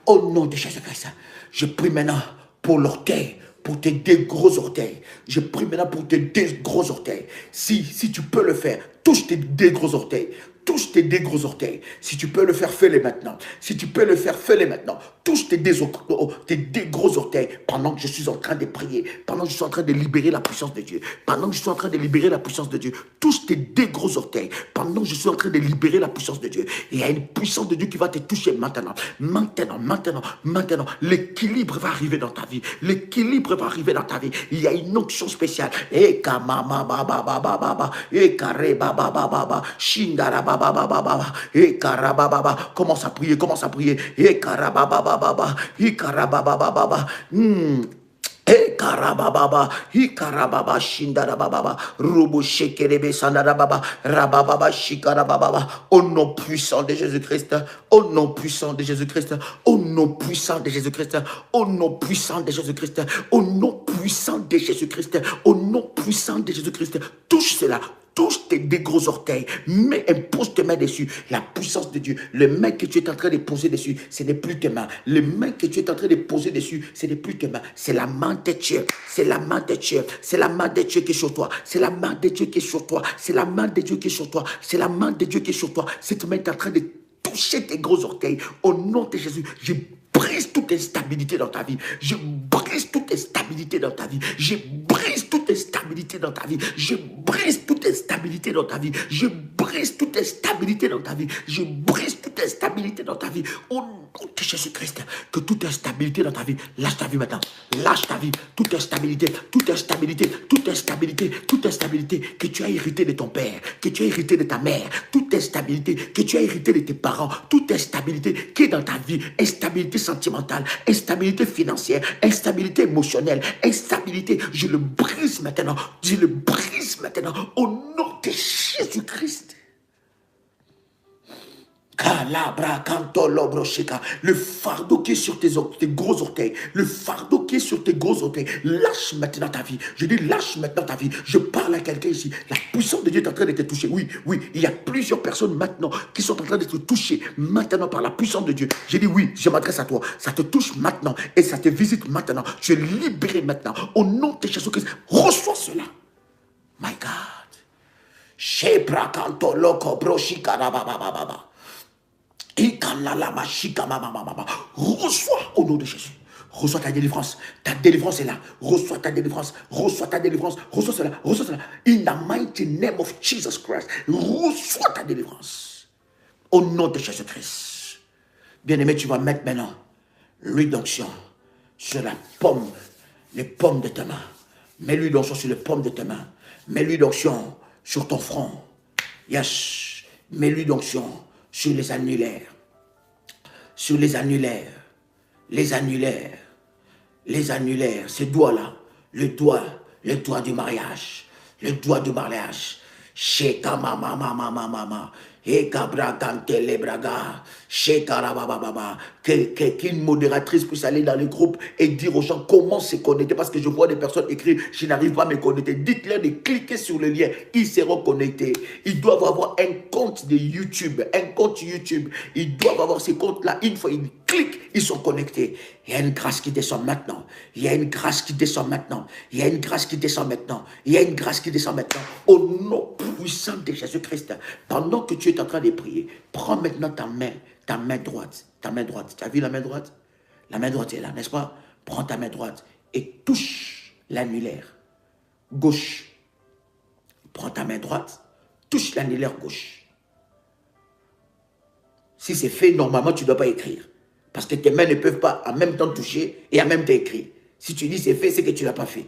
Au nom de Jésus-Christ, je prie maintenant pour l'orteil, pour tes deux gros orteils. Je prie maintenant pour tes deux gros orteils. Si tu peux le faire, touche tes deux gros orteils. Touche tes deux gros orteils. Si tu peux le faire, fais-le maintenant. Si tu peux le faire, fais-le maintenant. Touche tes deux gros orteils pendant que je suis en train de prier. Pendant que je suis en train de libérer la puissance de Dieu. Pendant que je suis en train de libérer la puissance de Dieu. Touche tes deux gros orteils. Pendant que je suis en train de libérer la puissance de Dieu. Il y a une puissance de Dieu qui va te toucher maintenant. Maintenant. L'équilibre va arriver dans ta vie. L'équilibre va arriver dans ta vie. Il y a une onction spéciale. Commence à prier. Ikarababa, Shindarababa, Rubu Shekerebe Sandarababa, Rabababa, Shikarababa, au nom puissant de Jésus-Christ, au nom puissant de Jésus-Christ, au nom puissant de Jésus-Christ, au nom puissant de Jésus-Christ, au nom puissant de Jésus-Christ, au nom puissant de Jésus-Christ, touche cela. Touche tes deux gros orteils, mais impose tes mains dessus. La puissance de Dieu, les mains que tu es en train de poser dessus, ce n'est plus tes mains. Les mains que tu es en train de poser dessus, ce n'est plus tes mains. C'est la main de Dieu. C'est la main de Dieu. C'est la main de Dieu qui est sur toi. C'est la main de Dieu qui est sur toi. C'est la main de Dieu qui est sur toi. C'est la main de Dieu qui est sur toi. Cette main est en train de toucher tes gros orteils. Au nom de Jésus, je brise toute instabilité dans ta vie. Je brise toute instabilité dans ta vie. Je brise toute instabilité dans ta vie. Je brise toute instabilité dans ta vie. Je brise toute instabilité dans ta vie. Je brise toute instabilité dans ta vie. Au nom de Jésus-Christ, que toute instabilité dans ta vie, lâche ta vie maintenant. Lâche ta vie. Toute instabilité, toute instabilité, toute instabilité, toute instabilité que tu as hérité de ton père, que tu as hérité de ta mère, toute instabilité que tu as hérité de tes parents, toute instabilité qui est dans ta vie, instabilité sentimentale, instabilité financière, instabilité émotionnelle, instabilité, je le brise maintenant, au nom de Jésus-Christ. Le fardeau qui est sur tes gros orteils, le fardeau qui est sur tes gros orteils, lâche maintenant ta vie. Je dis lâche maintenant ta vie. Je parle à quelqu'un ici. La puissance de Dieu est en train de te toucher. Oui, il y a plusieurs personnes maintenant qui sont en train d'être touchées maintenant par la puissance de Dieu. J'ai dit oui, je m'adresse à toi. Ça te touche maintenant et ça te visite maintenant. Tu es libéré maintenant. Au nom de Jésus-Christ, reçois cela. My God. Reçois au nom de Jésus. Reçois ta délivrance. Ta délivrance est là. Reçois ta délivrance. Reçois ta délivrance. Reçois cela. Reçois cela. In the mighty name of Jesus Christ. Reçois ta délivrance. Au nom de Jésus-Christ. Bien-aimé, tu vas mettre maintenant l'huile d'onction sur la paume, les paumes de ta main. Mets l'huile d'onction sur les paumes de ta main. Mets l'huile d'onction sur ton front. Yes. Mets l'huile d'onction sur les annulaires, ces doigts-là, le doigt du mariage, Sheka mama, Et Cabra Cantele Braga, Shekarabababa, qu'une modératrice puisse aller dans les groupes et dire aux gens comment se connecter. Parce que je vois des personnes écrire, je n'arrive pas à me connecter. Dites-leur de cliquer sur le lien, ils seront connectés. Ils doivent avoir un compte de YouTube, un compte YouTube. Ils doivent avoir ces comptes-là. Une fois ils cliquent, ils sont connectés. Il y a une grâce qui descend maintenant. Il y a une grâce qui descend maintenant. Il y a une grâce qui descend maintenant. Il y a une grâce qui descend maintenant. Au nom puissant de Jésus-Christ, pendant que tu es en train de prier, prends maintenant ta main droite. Ta main droite. Tu as vu la main droite? La main droite est là, n'est-ce pas? Prends ta main droite et touche l'annulaire gauche. Prends ta main droite, touche l'annulaire gauche. Si c'est fait, normalement, tu ne dois pas écrire. Parce que tes mains ne peuvent pas en même temps toucher et en même temps écrire. Si tu dis c'est fait, c'est que tu ne l'as pas fait.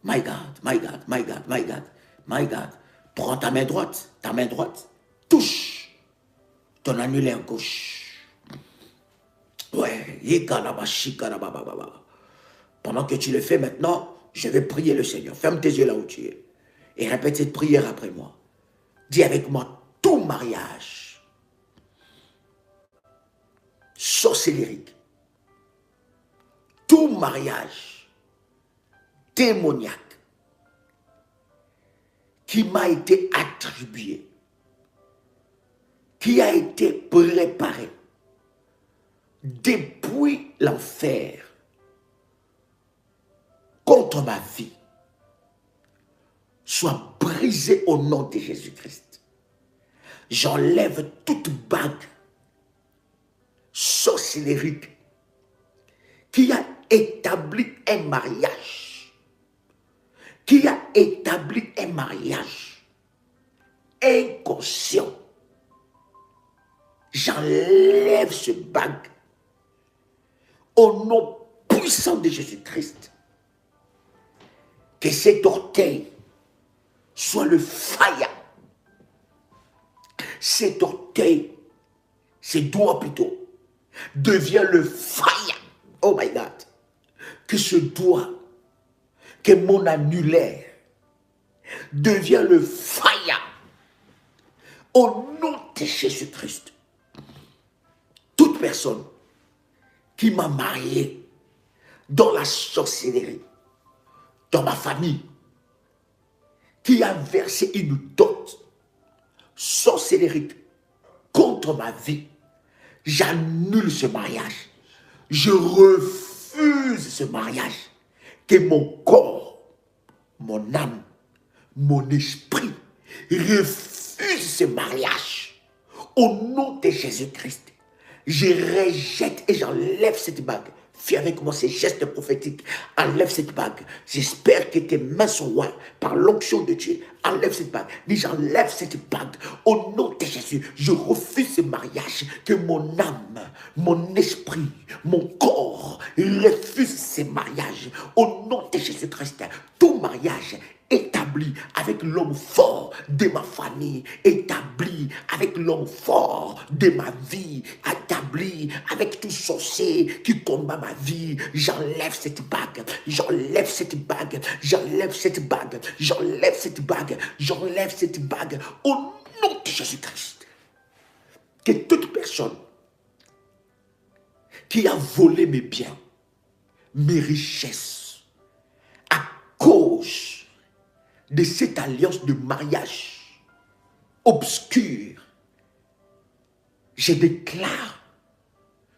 My God, my God, my God, my God, my God. Prends ta main droite, touche ton annulaire gauche. Ouais, pendant que tu le fais maintenant, je vais prier le Seigneur. Ferme tes yeux là où tu es. Et répète cette prière après moi. Dis avec moi, tout mariage sorcellérique, tout mariage démoniaque qui m'a été attribué, qui a été préparé depuis l'enfer contre ma vie, soit brisé au nom de Jésus-Christ. J'enlève toute bague sorcellérique qui a établi un mariage, inconscient. J'enlève ce bague au nom puissant de Jésus-Christ. Que cet orteil soit le fire. Cet orteil, ces doigts plutôt, devient le fire. Oh my God. Que ce doigt, que mon annulaire, devient le fire. Au nom de Jésus-Christ. Toute personne qui m'a marié dans la sorcellerie, dans ma famille, qui a versé une dot sorcellérique contre ma vie, j'annule ce mariage. Je refuse ce mariage. Que mon corps, mon âme, mon esprit refuse ce mariage. Au nom de Jésus-Christ, je rejette et j'enlève cette bague. Fais avec moi ces gestes prophétiques. Enlève cette bague. J'espère que tes mains sont loin par l'onction de Dieu. Enlève cette bague. Dis, j'enlève cette bague. Au nom de Jésus, je refuse ce mariage. Que mon âme, mon esprit, mon corps refuse ce mariage. Au nom de Jésus-Christ, tout mariage établi avec l'homme fort de ma famille, établi avec l'homme fort de ma vie, établi avec tout sorcier qui combat ma vie, j'enlève cette bague, j'enlève cette bague, j'enlève cette bague, j'enlève cette bague, j'enlève cette bague, au nom de Jésus-Christ. Que toute personne qui a volé mes biens, mes richesses, à cause de cette alliance de mariage obscure, je déclare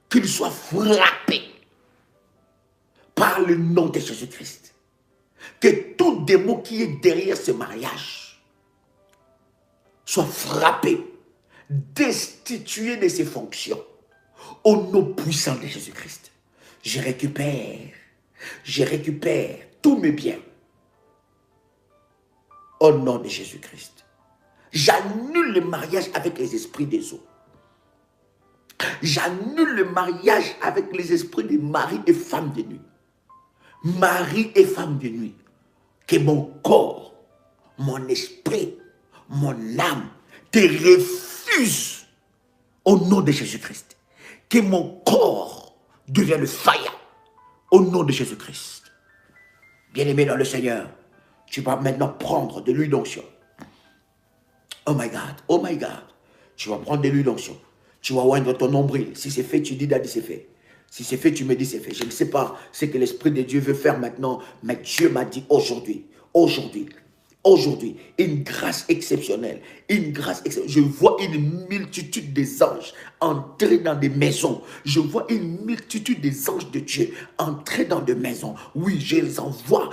qu'il soit frappé par le nom de Jésus-Christ. Que tout démon qui est derrière ce mariage soit frappé, destitué de ses fonctions, au nom puissant de Jésus-Christ. Je récupère tous mes biens, au nom de Jésus-Christ. J'annule le mariage avec les esprits des eaux. J'annule le mariage avec les esprits de mari et femme de nuit. Mari et femme de nuit. Que mon corps, mon esprit, mon âme te refuse au nom de Jésus-Christ. Que mon corps devienne le fire au nom de Jésus-Christ. Bien-aimé dans le Seigneur, tu vas maintenant prendre de l'huile d'onction. Oh my God, oh my God. Tu vas prendre de l'huile d'onction. Tu vas oindre ton nombril. Si c'est fait, tu dis, Daddy, c'est fait. Si c'est fait, tu me dis, c'est fait. Je ne sais pas ce que l'Esprit de Dieu veut faire maintenant, mais Dieu m'a dit aujourd'hui, une grâce exceptionnelle, une grâce exceptionnelle. Je vois une multitude des anges entrer dans des maisons. Je vois une multitude des anges de Dieu entrer dans des maisons. Oui, je les envoie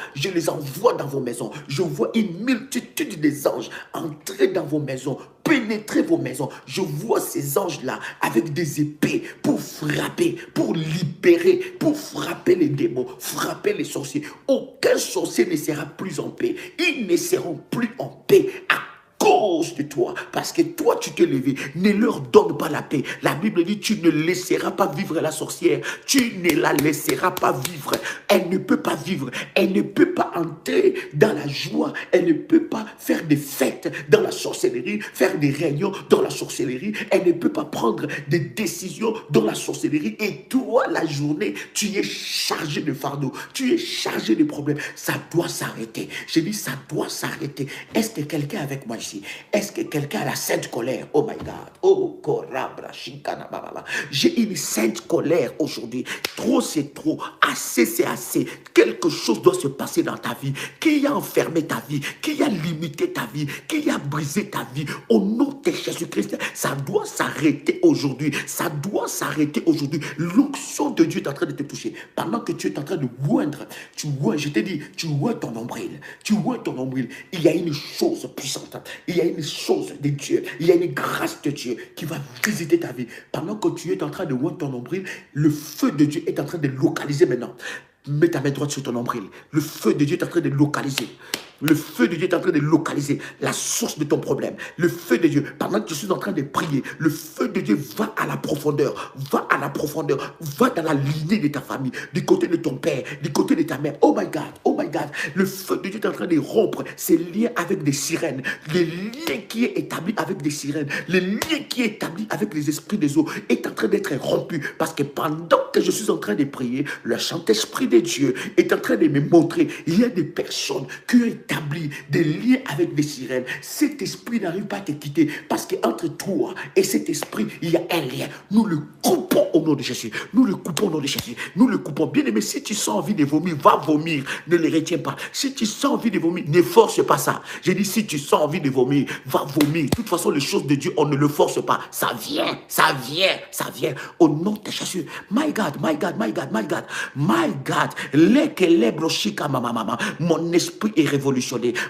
dans vos maisons. Je vois une multitude des anges entrer dans vos maisons, pénétrer vos maisons. Je vois ces anges-là avec des épées pour frapper, pour libérer, pour frapper les démons, frapper les sorciers. Aucun sorcier ne sera plus en paix. Ils ne seront plus en paix à cause de toi, parce que toi tu t'es levé. Ne leur donne pas la paix. La Bible dit, tu ne laisseras pas vivre la sorcière, tu ne la laisseras pas vivre. Elle ne peut pas vivre, elle ne peut pas entrer dans la joie, elle ne peut pas faire des fêtes dans la sorcellerie, faire des réunions dans la sorcellerie, elle ne peut pas prendre des décisions dans la sorcellerie. Et toi, la journée, tu es chargé de fardeaux, tu es chargé de problèmes. Ça doit s'arrêter. Je dis, ça doit s'arrêter. Est-ce que quelqu'un avec moi ici? Est-ce que quelqu'un a la sainte colère? Oh my God. Oh, Korabra, Shikana, Baba. J'ai une sainte colère aujourd'hui. Trop, c'est trop. Assez, c'est assez. Quelque chose doit se passer dans ta vie. Qui a enfermé ta vie? Qui a limité ta vie? Qui a brisé ta vie? Au nom de Jésus-Christ, ça doit s'arrêter aujourd'hui. Ça doit s'arrêter aujourd'hui. L'onction de Dieu est en train de te toucher. Pendant que tu es en train de oindre, je t'ai dit, tu oindres ton nombril. Tu oindres ton nombril. Il y a une chose puissante. Il y a une chose de Dieu, il y a une grâce de Dieu qui va visiter ta vie. Pendant que tu es en train de voir ton nombril, le feu de Dieu est en train de localiser maintenant. Mets ta main droite sur ton nombril. Le feu de Dieu est en train de localiser. Le feu de Dieu est en train de localiser la source de ton problème. Le feu de Dieu, pendant que je suis en train de prier, le feu de Dieu va à la profondeur. Va à la profondeur. Va dans la lignée de ta famille, du côté de ton père, du côté de ta mère. Oh my God, oh my God. Le feu de Dieu est en train de rompre ces liens avec des sirènes. Les liens qui est établi avec des sirènes, les liens qui est établi avec les esprits des eaux est en train d'être rompu. Parce que pendant que je suis en train de prier, le Saint-Esprit de Dieu est en train de me montrer, il y a des personnes qui ont établi des liens avec des sirènes. Cet esprit n'arrive pas à te quitter parce qu'entre toi et cet esprit, il y a un lien. Nous le coupons au nom de Jésus. Nous le coupons au nom de Jésus. Nous le coupons. Bien aimé, si tu sens envie de vomir, va vomir. Ne les retiens pas. Si tu sens envie de vomir, ne force pas ça. J'ai dit, si tu sens envie de vomir, va vomir. De toute façon, les choses de Dieu, on ne le force pas. Ça vient, ça vient, ça vient. Au nom de Jésus. My God, my God, my God, my God, my God. Mon esprit est révolutionné.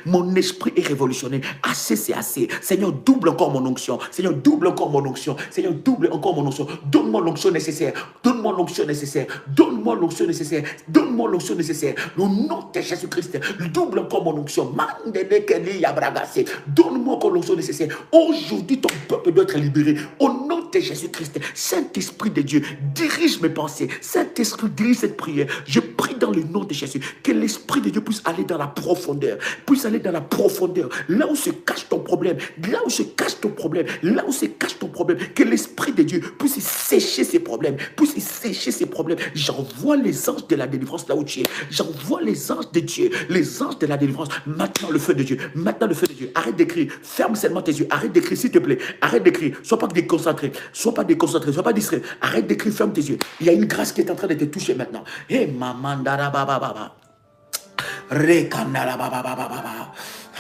Mon esprit est révolutionné. Assez, c'est assez. Seigneur, double encore mon onction. Seigneur, double encore mon onction. Seigneur, double encore mon onction. Donne-moi l'onction nécessaire. Donne-moi l'onction nécessaire. Donne-moi l'onction nécessaire. Donne-moi l'onction nécessaire. Au nom de Jésus-Christ, double encore mon onction. Donne-moi encore l'onction nécessaire. Aujourd'hui, ton peuple doit être libéré. Au nom de Jésus-Christ, Saint-Esprit de Dieu, dirige mes pensées. Saint-Esprit, dirige cette prière. Je prie dans le nom de Jésus que l'Esprit de Dieu puisse aller dans la profondeur. Puisse aller dans la profondeur. Là où se cache ton problème. Là où se cache ton problème. Là où se cache ton problème. Que l'Esprit de Dieu puisse sécher ses problèmes. Puisse sécher ses problèmes. J'envoie les anges de la délivrance là où tu es. J'envoie les anges de Dieu. Les anges de la délivrance. Maintenant le feu de Dieu. Maintenant le feu de Dieu. Arrête d'écrire. Ferme seulement tes yeux. Arrête d'écrire s'il te plaît. Arrête d'écrire. Sois pas déconcentré. Sois pas déconcentré. Sois pas distrait. Arrête d'écrire. Ferme tes yeux. Il y a une grâce qui est en train de te toucher maintenant. Hey, mamandara baba baba. Rekandala baba baba baba.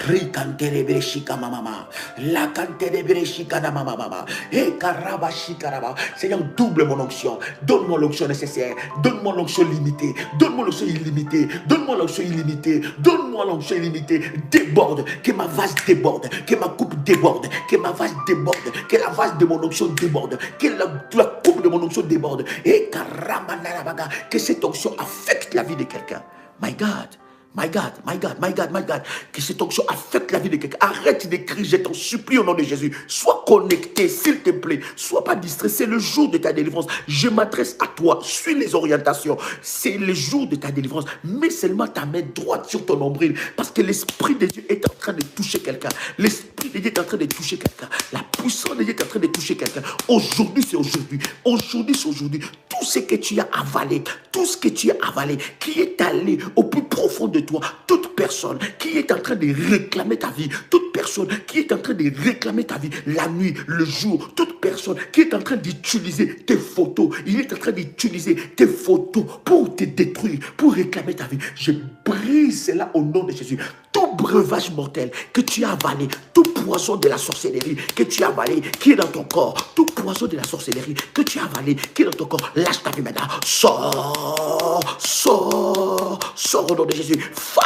Rikantere bereshika mama. La kantere bereshika na mama. Et karaba shikaraba. Seigneur, double mon onction. Donne-moi l'onction nécessaire. Donne-moi l'onction limitée. Donne-moi l'onction illimitée. Donne-moi l'onction illimitée. Donne-moi l'onction illimitée. Déborde. Que ma vase déborde. Que ma coupe déborde. Que ma vase déborde. Que la vase de mon onction déborde. Que la coupe de mon onction déborde. Et karaba narabaga. Que cette onction affecte la vie de quelqu'un. My God. My God, my God, my God, my God. Que cette onction affecte la vie de quelqu'un. Arrête d'écrire, je t'en supplie au nom de Jésus. Sois connecté, s'il te plaît. Sois pas distrait. C'est le jour de ta délivrance. Je m'adresse à toi. Suis les orientations. C'est le jour de ta délivrance. Mets seulement ta main droite sur ton nombril. Parce que l'Esprit de Dieu est en train de toucher quelqu'un. L'Esprit de Dieu est en train de toucher quelqu'un. La puissance de Dieu est en train de toucher quelqu'un. Aujourd'hui, c'est aujourd'hui. Aujourd'hui, c'est aujourd'hui. Tout ce que tu as avalé, tout ce que tu as avalé, qui est allé au plus profond de toi, toute personne qui est en train de réclamer ta vie, toute personne qui est en train de réclamer ta vie, la nuit, le jour, toute personne qui est en train d'utiliser tes photos, il est en train d'utiliser tes photos pour te détruire, pour réclamer ta vie. Je brise cela au nom de Jésus. Tout breuvage mortel que tu as avalé, tout poison de la sorcellerie que tu as avalé, qui est dans ton corps, tout poison de la sorcellerie que tu as avalé, qui est dans ton corps, lâche ta vie maintenant. Sors, sors, sors au nom de Jésus. Fire,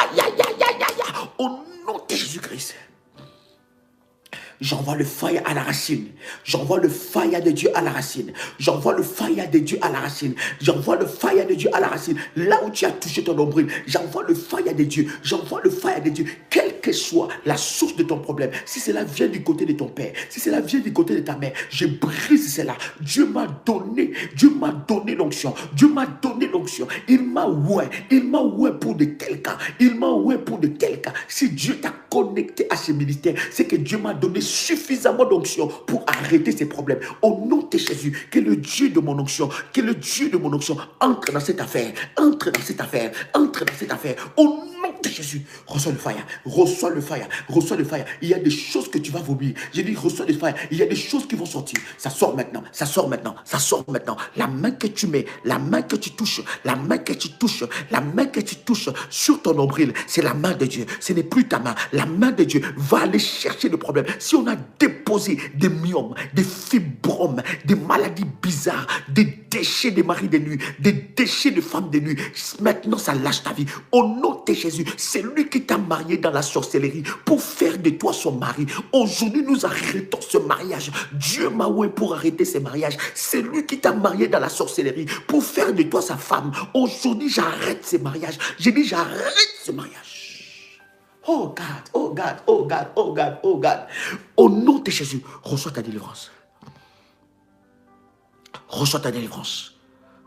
au nom de Jésus-Christ. J'envoie le fire à la racine. J'envoie le fire de Dieu à la racine. J'envoie le fire de Dieu à la racine. J'envoie le fire de Dieu à la racine. Là où tu as touché ton nombril, j'envoie le fire de Dieu. J'envoie le fire de Dieu. Quelle que soit la source de ton problème, si cela vient du côté de ton père, si cela vient du côté de ta mère, je brise cela. Dieu m'a donné l'onction. Dieu m'a donné l'onction. Il m'a oué pour de tels cas. Il m'a oué pour de tels cas. Si Dieu t'a connecté à ce ministère, c'est que Dieu m'a donné suffisamment d'onction pour arrêter ces problèmes. Au nom de Jésus, que le Dieu de mon onction, entre dans cette affaire, entre dans cette affaire. Au nom de Jésus, reçois le fire, reçois le fire, reçois le fire. Il y a des choses que tu vas vomir. J'ai dit reçois le fire. Il y a des choses qui vont sortir. Ça sort maintenant, ça sort maintenant, ça sort maintenant. La main que tu mets, la main que tu touches, la main que tu touches, la main que tu touches sur ton nombril, c'est la main de Dieu. Ce n'est plus ta main. La main de Dieu va aller chercher le problème. Si on a déposé des myomes, des fibromes, des maladies bizarres, des déchets des maris de nuit, des déchets de femmes de nuit, maintenant ça lâche ta vie. Au nom de Jésus, c'est lui qui t'a marié dans la sorcellerie pour faire de toi son mari. Aujourd'hui, nous arrêtons ce mariage. Dieu m'a oué pour arrêter ce mariage. C'est lui qui t'a marié dans la sorcellerie pour faire de toi sa femme. Aujourd'hui, j'arrête ce mariage. J'ai dit, j'arrête ce mariage. Oh God, oh God, oh God, oh God, oh God. Au nom de Jésus, reçois ta délivrance. Reçois ta délivrance.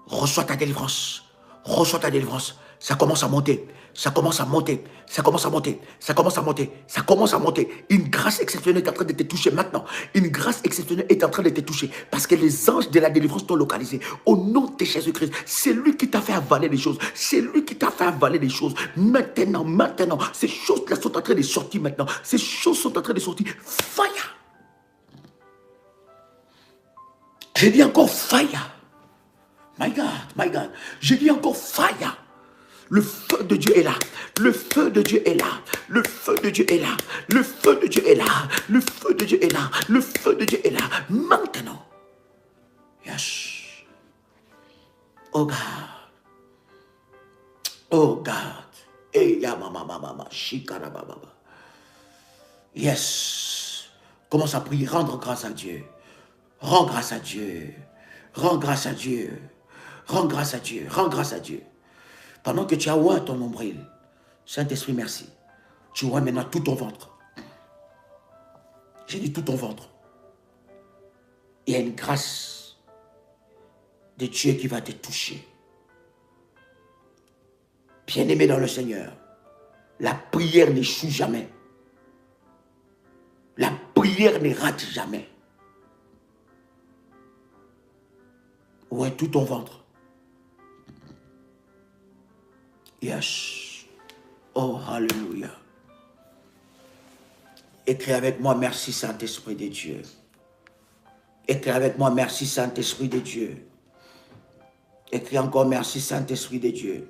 Reçois ta délivrance. Reçois ta délivrance. Ça commence à monter. Ça commence à monter. Ça commence à monter. Ça commence à monter. Ça commence à monter. Une grâce exceptionnelle est en train de te toucher maintenant. Une grâce exceptionnelle est en train de te toucher. Parce que les anges de la délivrance t'ont localisé. Au nom de Jésus-Christ, c'est lui qui t'a fait avaler les choses. C'est lui qui t'a fait avaler les choses. Maintenant, ces choses-là sont en train de sortir maintenant. Ces choses sont en train de sortir. Fire. J'ai dit encore fire. My God, my God. J'ai dit encore fire. Le feu de Dieu est là. Le feu de Dieu est là. Le feu de Dieu est là. Le feu de Dieu est là. Le feu de Dieu est là. Le feu de Dieu est là. Maintenant. Yes. Oh God. Oh God. Hey, ya mama. Shikara baba. Yes. Commence à prier. Rendre grâce à Dieu. Rends grâce à Dieu. Rends grâce à Dieu. Rends grâce à Dieu. Rends grâce à Dieu. Pendant que tu as oué ton nombril, Saint-Esprit, merci. Tu oué maintenant tout ton ventre. J'ai dit tout ton ventre. Il y a une grâce de Dieu qui va te toucher. Bien-aimé dans le Seigneur, la prière n'échoue jamais. La prière ne rate jamais. Ouais, tout ton ventre. Yes. Oh, hallelujah. Écris avec moi, merci Saint-Esprit de Dieu. Écris avec moi, merci Saint-Esprit de Dieu. Écris encore, merci Saint-Esprit de Dieu.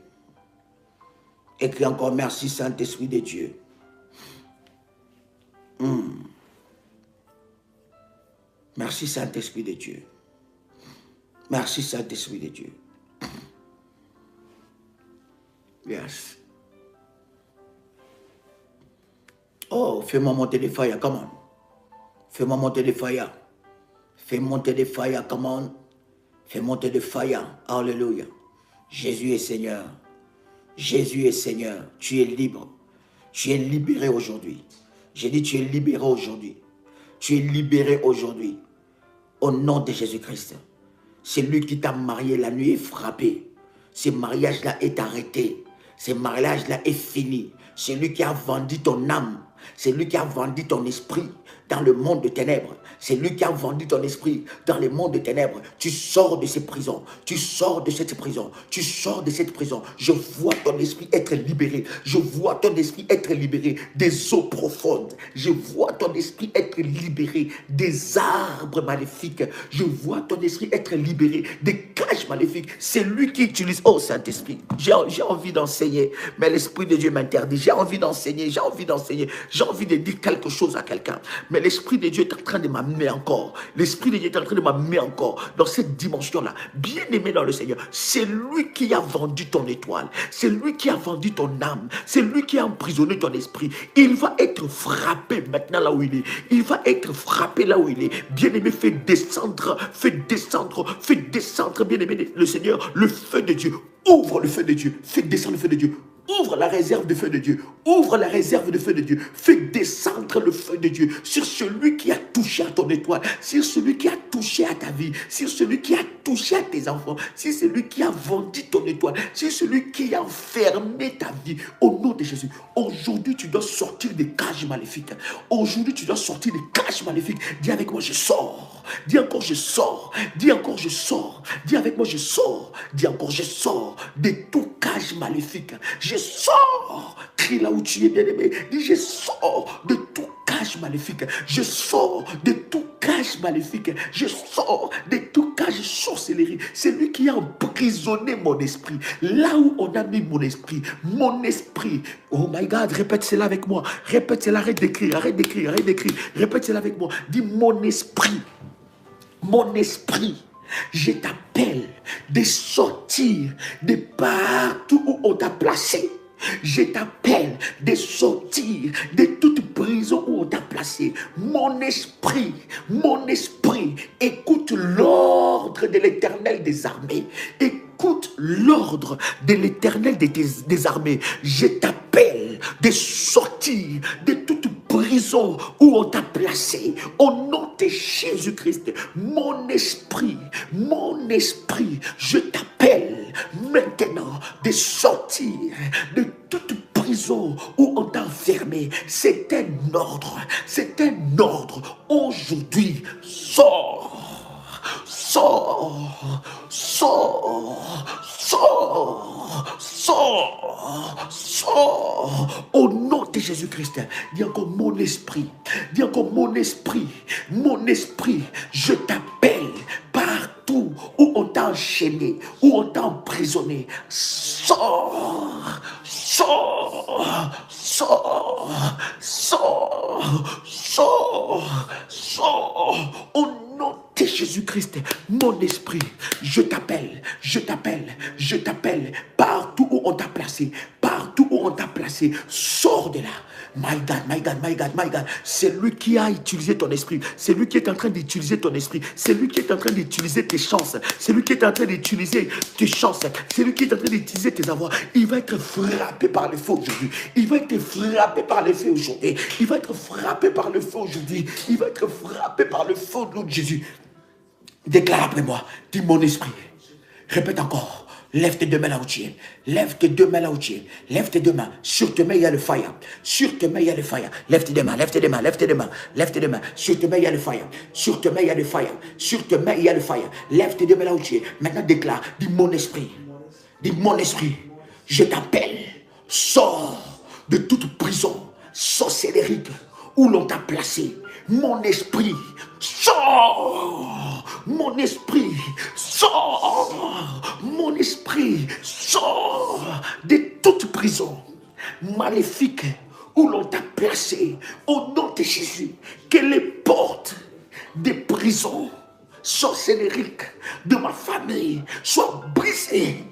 Écris encore, merci Saint-Esprit de Dieu. Merci Saint-Esprit de Dieu. Merci Saint-Esprit de Dieu. Yes. Oh, fais-moi monter les fire, come on. Fais-moi monter les fire. Fais monter les fire, come on. Fais monter les fire. Alléluia. Jésus est Seigneur. Jésus est Seigneur. Tu es libre. Tu es libéré aujourd'hui. J'ai dit tu es libéré aujourd'hui. Tu es libéré aujourd'hui. Au nom de Jésus-Christ. C'est lui qui t'a marié, la nuit est frappée. Ce mariage-là est arrêté. Ce mariage-là est fini. C'est lui qui a vendu ton âme. C'est lui qui a vendu ton esprit dans le monde de ténèbres. C'est lui qui a vendu ton esprit dans les mondes de ténèbres. Tu sors de ces prisons. Tu sors de cette prison. Tu sors de cette prison. Je vois ton esprit être libéré. Je vois ton esprit être libéré des eaux profondes. Je vois ton esprit être libéré des arbres maléfiques. Je vois ton esprit être libéré des cages maléfiques. C'est lui qui utilise. Oh Saint-Esprit, j'ai envie d'enseigner, mais l'Esprit de Dieu m'interdit. J'ai envie d'enseigner, j'ai envie de dire quelque chose à quelqu'un. Mais l'Esprit de Dieu est en train de m'amener encore. L'Esprit de Dieu est en train de m'amener encore dans cette dimension-là. Bien-aimé dans le Seigneur, c'est lui qui a vendu ton étoile. C'est lui qui a vendu ton âme. C'est lui qui a emprisonné ton esprit. Il va être frappé maintenant là où il est. Il va être frappé là où il est. Bien-aimé, fais descendre, bien-aimé, le Seigneur, le feu de Dieu. Ouvre le feu de Dieu. Fais descendre le feu de Dieu. Ouvre la réserve de feu de Dieu. Ouvre la réserve de feu de Dieu. Fais descendre le feu de Dieu sur celui qui a touché à ton étoile, sur celui qui a touché à ta vie, sur celui qui a touché à tes enfants, sur celui qui a vendu ton étoile, sur celui qui a enfermé ta vie. Au nom de Jésus, aujourd'hui tu dois sortir des cages maléfiques. Aujourd'hui tu dois sortir des cages maléfiques. Dis avec moi, je sors. Dis encore, je sors. Dis encore, je sors. Dis avec moi, je sors. Dis encore, je sors de tout cage maléfique. Je sors. Crie là où tu es, bien-aimé. Dis, je sors de tout cage maléfique. Je sors de tout cage maléfique. Je sors de tout cage sorcellerie. C'est lui qui a emprisonné mon esprit. Là où on a mis mon esprit. Mon esprit. Oh my God, répète cela avec moi. Répète cela, arrête d'écrire, arrête d'écrire, arrête d'écrire. Répète cela avec moi. Dis, mon esprit. Mon esprit. Je t'appelle de sortir de partout où on t'a placé. Je t'appelle de sortir de toute prison où on t'a placé. Mon esprit, écoute l'ordre de l'Éternel des armées. Écoute l'ordre de l'Éternel des armées. Je t'appelle de sortir de toute prison où on t'a placé. Au nom de Jésus-Christ, mon esprit, je t'appelle maintenant de sortir de toute prison où on t'a enfermé. C'est un ordre. Aujourd'hui, sors. Au nom de Jésus-Christ. Dis encore mon esprit. Mon esprit, je t'appelle partout où on t'a enchaîné, où on t'a emprisonné. Sors. Au nom de Jésus-Christ, mon esprit, je t'appelle, partout où on t'a placé, sors de là. My God, c'est lui qui a utilisé ton esprit, c'est lui qui est en train d'utiliser ton esprit, c'est lui qui est en train d'utiliser tes chances, c'est lui qui est en train d'utiliser tes chances, c'est lui qui est en train d'utiliser tes avoirs. Il va être frappé par le feu aujourd'hui, il va être frappé par le feu aujourd'hui, au nom de Jésus. Déclare après moi, dis mon esprit, répète encore. Lève tes deux mains là où tu es. Lève tes deux mains. Sur tes mains, il y a le fire. Lève tes deux mains. Sur tes mains, il y a le fire. Lève tes deux mains là où tu es. Maintenant, déclare. Dis mon esprit. Je t'appelle. Sors de toute prison sorcellérique où l'on t'a placé. Mon esprit, sors. Mon esprit, sors de toute prison maléfique où l'on t'a placé. Au nom de Jésus, que les portes des prisons sorcellériques de ma famille soient brisées,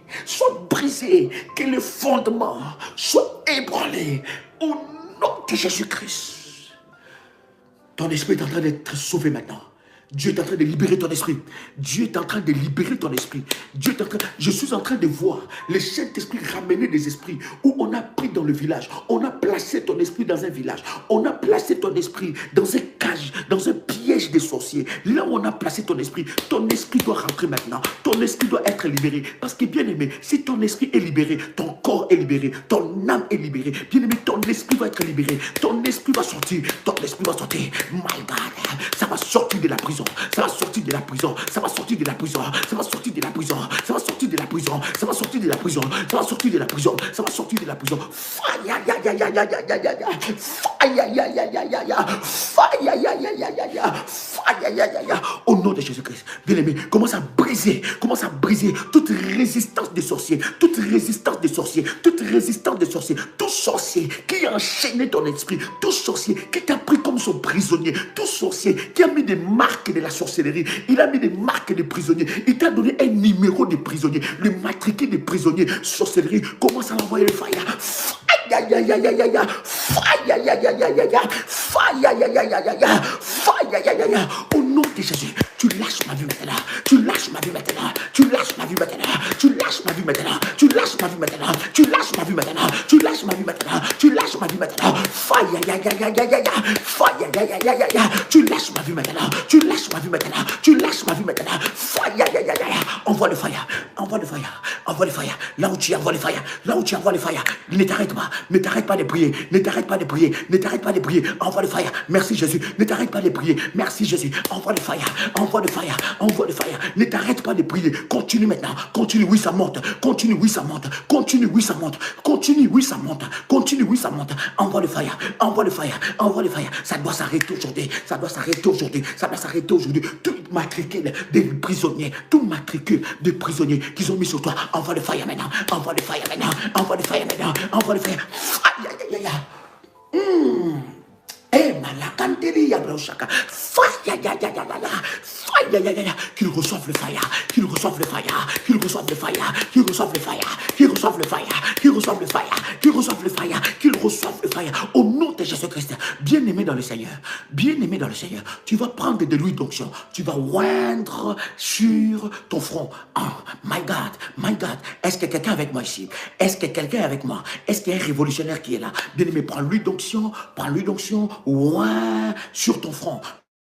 que le fondement soit ébranlé. Au nom de Jésus-Christ. Ton esprit est en train d'être sauvé maintenant. Dieu est en train de libérer ton esprit. Dieu est en train de libérer ton esprit. Dieu est en train, je suis en train de voir le Saint-Esprit ramener des esprits où on a pris dans le village. On a placé ton esprit dans un village. On a placé ton esprit dans un cage, dans un piège des sorciers. Là où on a placé ton esprit doit rentrer maintenant. Ton esprit doit être libéré. Parce que bien aimé, si ton esprit est libéré, ton corps est libéré, ton âme est libérée. Bien aimé, ton esprit va être libéré. Ton esprit va sortir. Ton esprit va sortir. My God, ça va sortir de la prison. Ça va sortir de la prison. Ça va sortir de la prison. Ça va sortir de la prison. Ça va sortir de la prison. Ça va sortir de la prison. Ça va sortir de la prison. Ça va sortir de la prison. Fire, ya, ya, ya, ya, ya, ya, ya, ya. Fire, ya, ya, ya, ya, ya, ya. Fire, ya, ya, ya, ya, ya. Fire, ya, ya, ya. Au nom de Jésus-Christ, bien-aimé, commence à briser toute résistance des sorciers, toute résistance des sorciers, toute résistance des sorciers, tout sorcier qui a enchaîné ton esprit, tout sorcier qui t'a pris comme son prisonnier, tout sorcier qui a mis des marques de la sorcellerie, il a mis des marques de prisonnier, il t'a donné un numéro de prisonnier, le matricule des prisonniers, sorcellerie, commence à envoyer le fire. Fire, ya, ya, ya, ya, ya. Fire, ya, ya, ya, ya, ya. Fire, ya, ya, ya, ya, ya. Fire, ya, ya, ya. Au nom de Jésus, tu lâches ma vie maintenant. Tu lâches ma vie maintenant. Tu lâches ma vie maintenant. Tu lâches ma vie maintenant. Tu lâches ma vie maintenant. Tu lâches ma vie maintenant. Tu lâches ma vie maintenant. Tu lâches ma vie maintenant. Fire, ya, ya, ya, ya, ya, ya. Fire, ya, ya, ya, ya, ya. Tu lâches ma vie maintenant. Tu lâches ma vie maintenant. Tu lâches ma vie maintenant. Fire, ya, ya, ya, ya. Envoie le fire. Envoie le fire. Envoie le fire. Là où tu envoies le fire. Là où tu envoies le fire. Ne t'arrête pas. Ne t'arrête pas de prier. Ne t'arrête pas de prier. Ne t'arrête pas de prier. Envoie le fire. Merci Jésus. Ne t'arrête pas de prier. Merci Jésus. Envoie le fire. Envoie le fire. Envoie le fire. Ne t'arrête pas de prier. Continue maintenant. Continue. Oui, ça monte. Continue. Oui, ça monte. Continue. Oui, ça monte. Continue. Oui, ça monte. Continue. Oui, ça monte. Envoie le fire. Envoie le fire. Envoie le fire. Ça doit s'arrêter aujourd'hui. Ça doit s'arrêter aujourd'hui. Ça doit s'arrêter aujourd'hui. Tout matricule des prisonniers. Tout matricule des prisonniers qu'ils ont mis sur toi. Envoie le fire maintenant. Envoie le fire maintenant. Envoie le fire maintenant. Envoie le fire. Aïe, aïe, aïe, aïe. Eh, malakanteli ya broshaka. Fire, ya, ya, ya, ya, ya. Fire, ya, ya, ya. Qu'ils reçoivent le fire. Qu'ils reçoivent le fire. Qu'ils reçoivent le fire. Qu'ils reçoivent le fire. Qu'ils reçoivent le fire. Qu'ils reçoivent le fire. Qu'ils reçoivent le fire. Qu'ils reçoivent le fire. Au nom de Jésus-Christ. Bien-aimé dans le Seigneur. Bien-aimé dans le Seigneur. Tu vas prendre de l'huile d'onction. Tu vas oindre sur ton front. Oh, my God. My God. Est-ce que quelqu'un est avec moi ici? Est-ce que quelqu'un est avec moi? Est-ce qu'il y a un révolutionnaire qui est là? Bien-aimé, prends l'huile d'onction. Prends l'huile d'onction. Ouin sur ton front.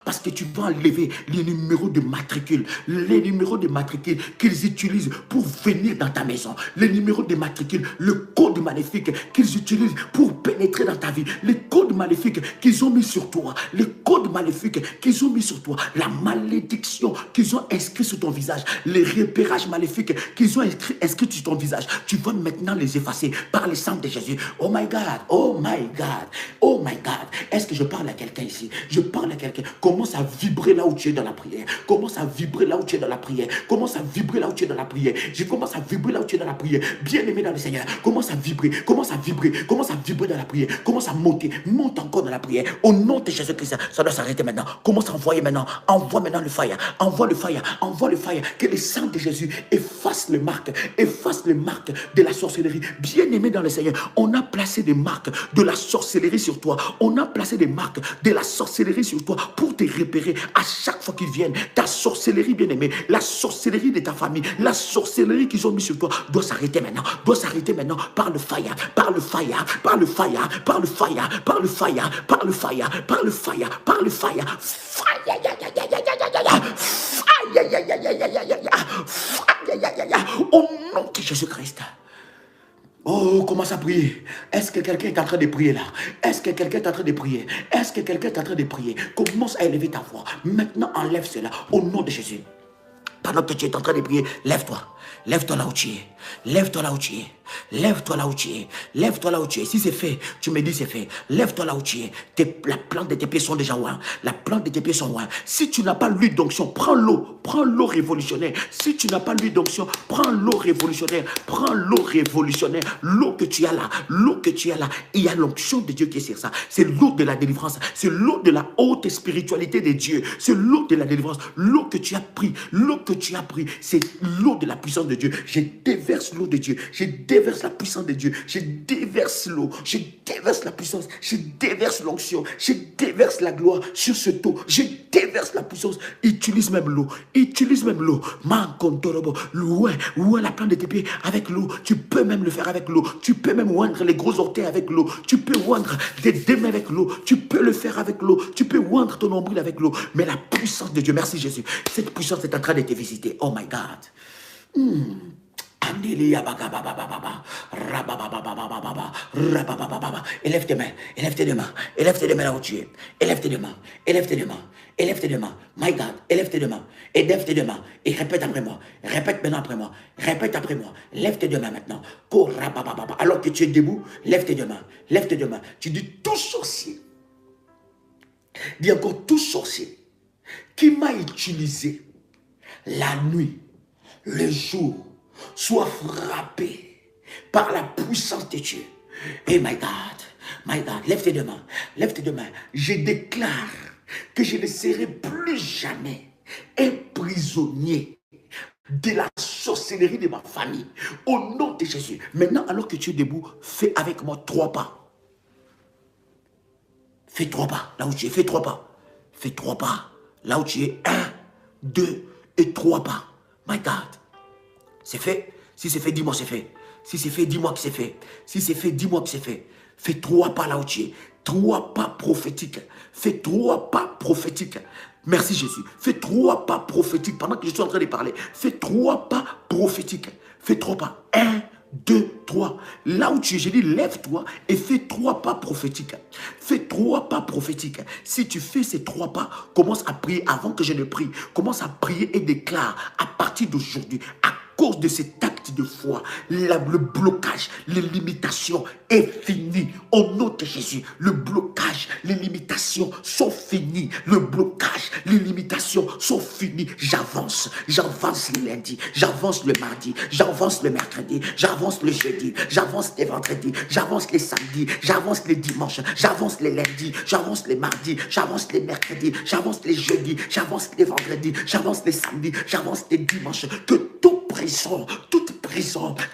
Parce que tu vas enlever les numéros de matricule, les numéros de matricule qu'ils utilisent pour venir dans ta maison, les numéros de matricule, le code maléfique qu'ils utilisent pour pénétrer dans ta vie, les codes maléfiques qu'ils ont mis sur toi, les codes maléfiques qu'ils ont mis sur toi, la malédiction qu'ils ont inscrit sur ton visage, les repérages maléfiques qu'ils ont inscrit sur ton visage. Tu vas maintenant les effacer par le sang de Jésus. Oh my God, oh my God, oh my God. Est-ce que je parle à quelqu'un ici? Je parle à quelqu'un. Commence à vibrer là où tu es dans la prière. Commence à vibrer là où tu es dans la prière. Commence à vibrer là où tu es dans la prière. Je commence à vibrer là où tu es dans la prière. Bien-aimé dans le Seigneur, commence à vibrer. Commence à vibrer. Commence à vibrer dans la prière. Commence à monter. Monte encore dans la prière. Au nom de Jésus-Christ, ça doit s'arrêter maintenant. Commence à envoyer maintenant. Envoie maintenant le fire. Envoie le fire. Envoie le fire. Que le sang de Jésus efface les marques. Efface les marques de la sorcellerie. Bien-aimé dans le Seigneur, on a placé des marques de la sorcellerie sur toi. On a placé des marques de la sorcellerie sur toi pour te repérer à chaque fois qu'ils viennent. Ta sorcellerie, bien-aimée, la sorcellerie de ta famille, la sorcellerie qu'ils ont mis sur toi doit s'arrêter maintenant. Doit s'arrêter maintenant par le fire, par le fire, par le fire, par le fire, par le fire, par le fire, par le fire, par le fire. Au nom de Jésus-Christ. Oh, commence à prier. Est-ce que quelqu'un est en train de prier là? Est-ce que quelqu'un est en train de prier? Est-ce que quelqu'un est en train de prier? Commence à élever ta voix. Maintenant, enlève cela au nom de Jésus. Pendant que tu es en train de prier, lève-toi. Lève-toi là où tu es. Lève-toi là où tu es. Lève-toi là où tu es. Lève-toi là où tu es. Si c'est fait, tu me dis c'est fait. Lève-toi là où tu es. La plante de tes pieds sont déjà loin. La plante de tes pieds sont loin. Si tu n'as pas l'huile d'onction, prends l'eau. Prends l'eau révolutionnaire. Si tu n'as pas l'huile d'onction, prends l'eau révolutionnaire. Prends l'eau révolutionnaire. L'eau que tu as là. L'eau que tu as là. Il y a l'onction de Dieu qui est sur ça. C'est l'eau de la délivrance. C'est l'eau de la haute spiritualité de Dieu. C'est l'eau de la délivrance. L'eau que tu as pris. L'eau que tu as pris, c'est l'eau de la puissance de Dieu. Je déverse l'eau de Dieu. Je déverse la puissance de Dieu. Je déverse l'eau. Je déverse la puissance. Je déverse l'onction. Je déverse la gloire sur ce taux. Je déverse la puissance. Utilise même l'eau. Utilise même l'eau. Ouin la plante de tes pieds avec l'eau. Tu peux même le faire avec l'eau. Tu peux même oindre les gros orteils avec l'eau. Tu peux oindre tes mains avec l'eau. Tu peux le faire avec l'eau. Tu peux oindre ton nombril avec l'eau. Mais la puissance de Dieu, merci Jésus. Cette puissance est en train de te visiter. Oh my God. Élève tes mains, élève tes deux mains, élève tes deux mains là où tu es. Élève tes deux mains, élève tes deux mains, élève tes deux mains. My God, élève tes deux mains, élève tes deux mains et répète après moi. Répète maintenant après moi. Répète après moi. Lève tes deux mains maintenant. Alors que tu es debout, lève tes deux mains. Lève tes deux mains. Tu dis tout sorcier. Dis encore tout sorcier qui m'a utilisé la nuit, le jour, soit frappé par la puissance de Dieu. Et my God, lève tes deux mains, lève tes deux mains. Je déclare que je ne serai plus jamais un prisonnier de la sorcellerie de ma famille. Au nom de Jésus. Maintenant, alors que tu es debout, fais avec moi 3 pas. Fais 3 pas, là où tu es, fais 3 pas. Fais 3 pas, là où tu es, 1, 2 et 3 pas. My God. C'est fait. Si c'est fait, dis-moi c'est fait. Si c'est fait, dis-moi que c'est fait. Si c'est fait, dis-moi que c'est fait. Fais 3 pas là où tu es. 3 pas prophétiques. Fais 3 pas prophétiques. Merci Jésus. Fais 3 pas prophétiques. Pendant que je suis en train de parler, fais 3 pas prophétiques. Fais 3 pas. 1, 2, 3. Là où tu es, j'ai dit, lève-toi et fais 3 pas prophétiques. Fais 3 pas prophétiques. Si tu fais ces 3 pas, commence à prier avant que je ne prie. Commence à prier et déclare à partir d'aujourd'hui, à cause de cet acte de foi, le blocage, les limitations est fini. Au nom de Jésus, le blocage, les limitations sont finies. Le blocage, les limitations sont finies. J'avance le lundi, j'avance le mardi, j'avance le mercredi, j'avance le jeudi, j'avance les vendredis, j'avance les samedis, j'avance les dimanches, j'avance les lundis, j'avance les mardis, j'avance les mercredis, j'avance les jeudis, j'avance les vendredis, j'avance les samedis, j'avance les dimanches. Que toute prison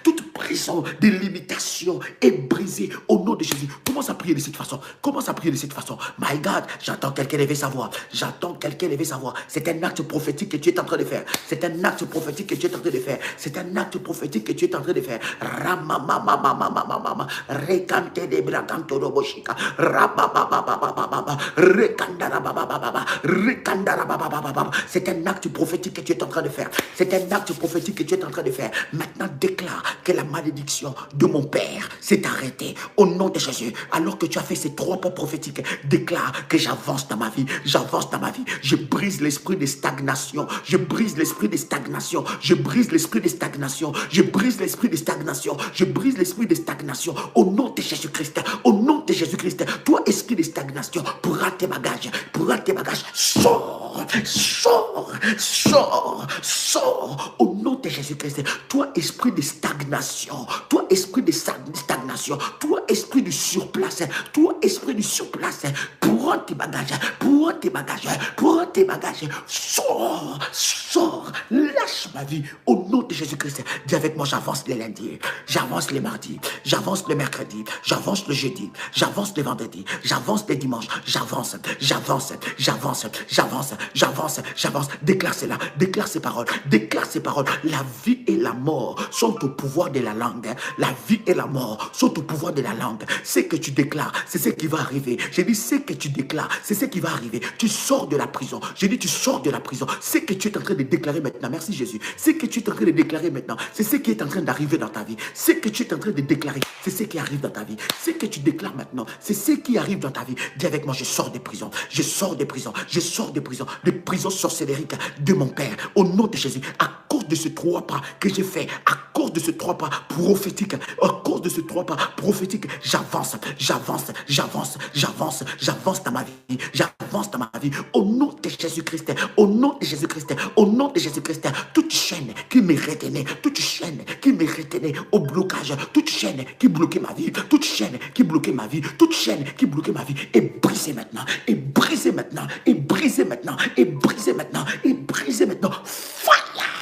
de limitation est brisée au nom de Jésus. Commence à prier de cette façon. Commence à prier de cette façon. My God, j'entends quelqu'un élever sa voix. J'entends quelqu'un élever sa voix. C'est un acte prophétique que tu es en train de faire. C'est un acte prophétique que tu es en train de faire. C'est un acte prophétique que tu es en train de faire. Ramamamamamamamama. Rekante de braganto roboshika. Rababababababa. Rekandarababababa. Rekandarababababa. C'est un acte prophétique que tu es en train de faire. C'est un acte prophétique que tu es en train de faire. Maintenant, déclare que la malédiction de mon père s'est arrêtée au nom de Jésus. Alors que tu as fait ces 3 pas prophétiques, déclare que j'avance dans ma vie. J'avance dans ma vie. Je brise l'esprit de stagnation. Je brise l'esprit de stagnation. Je brise l'esprit de stagnation. Je brise l'esprit de stagnation. Je brise l'esprit de stagnation au nom de Jésus-Christ. Au nom de Jésus-Christ. Toi, esprit de stagnation, prends tes bagages. Prends tes bagages. Sors. Sors. Sors. Sors. Au nom de Jésus-Christ. Toi, esprit de stagnation. Toi, esprit de stagnation. Toi, esprit de surplace. Toi, esprit de surplace. Prends tes bagages. Prends tes bagages. Prends tes bagages. Sors. Sors. Lâche ma vie. Au nom de Jésus-Christ. Dis avec moi, j'avance les lundis. J'avance les mardis. J'avance le mercredi. J'avance le jeudi. J'avance le vendredi. J'avance les dimanches. J'avance. J'avance. J'avance. J'avance. J'avance. J'avance. Déclare cela. Déclare ces paroles. Déclare ces paroles. La vie et la mort sont au pouvoir de la langue. La vie et la mort sont au pouvoir de la langue. Ce que tu déclares, c'est ce qui va arriver. J'ai dit, ce que tu déclares, c'est ce qui va arriver. Tu sors de la prison. J'ai dit, tu sors de la prison. Ce que tu es en train de déclarer maintenant, merci Jésus. Ce que tu es en train de déclarer maintenant, c'est ce qui est en train d'arriver dans ta vie. Ce que tu es en train de déclarer, c'est ce qui arrive dans ta vie. Ce que tu déclares maintenant, c'est ce qui arrive dans ta vie. Dis avec moi, je sors des prisons. Je sors des prisons. Je sors des prisons. Des prisons sorcellériques de mon Père. Au nom de Jésus, à cause de ce 3 pas que j'ai fait, à cause de ce 3 pas prophétique, à cause de ce 3 pas prophétique, j'avance, j'avance, j'avance, j'avance, j'avance dans ma vie, j'avance dans ma vie. Au nom de Jésus-Christ, au nom de Jésus-Christ, au nom de Jésus-Christ, toute chaîne qui me retenait, toute chaîne qui me retenait au blocage, toute chaîne qui bloquait ma vie, toute chaîne qui bloquait ma vie, toute chaîne qui bloquait ma vie, est brisée maintenant, est brisée maintenant, est brisée maintenant, est brisée maintenant, est brisée maintenant. Fire!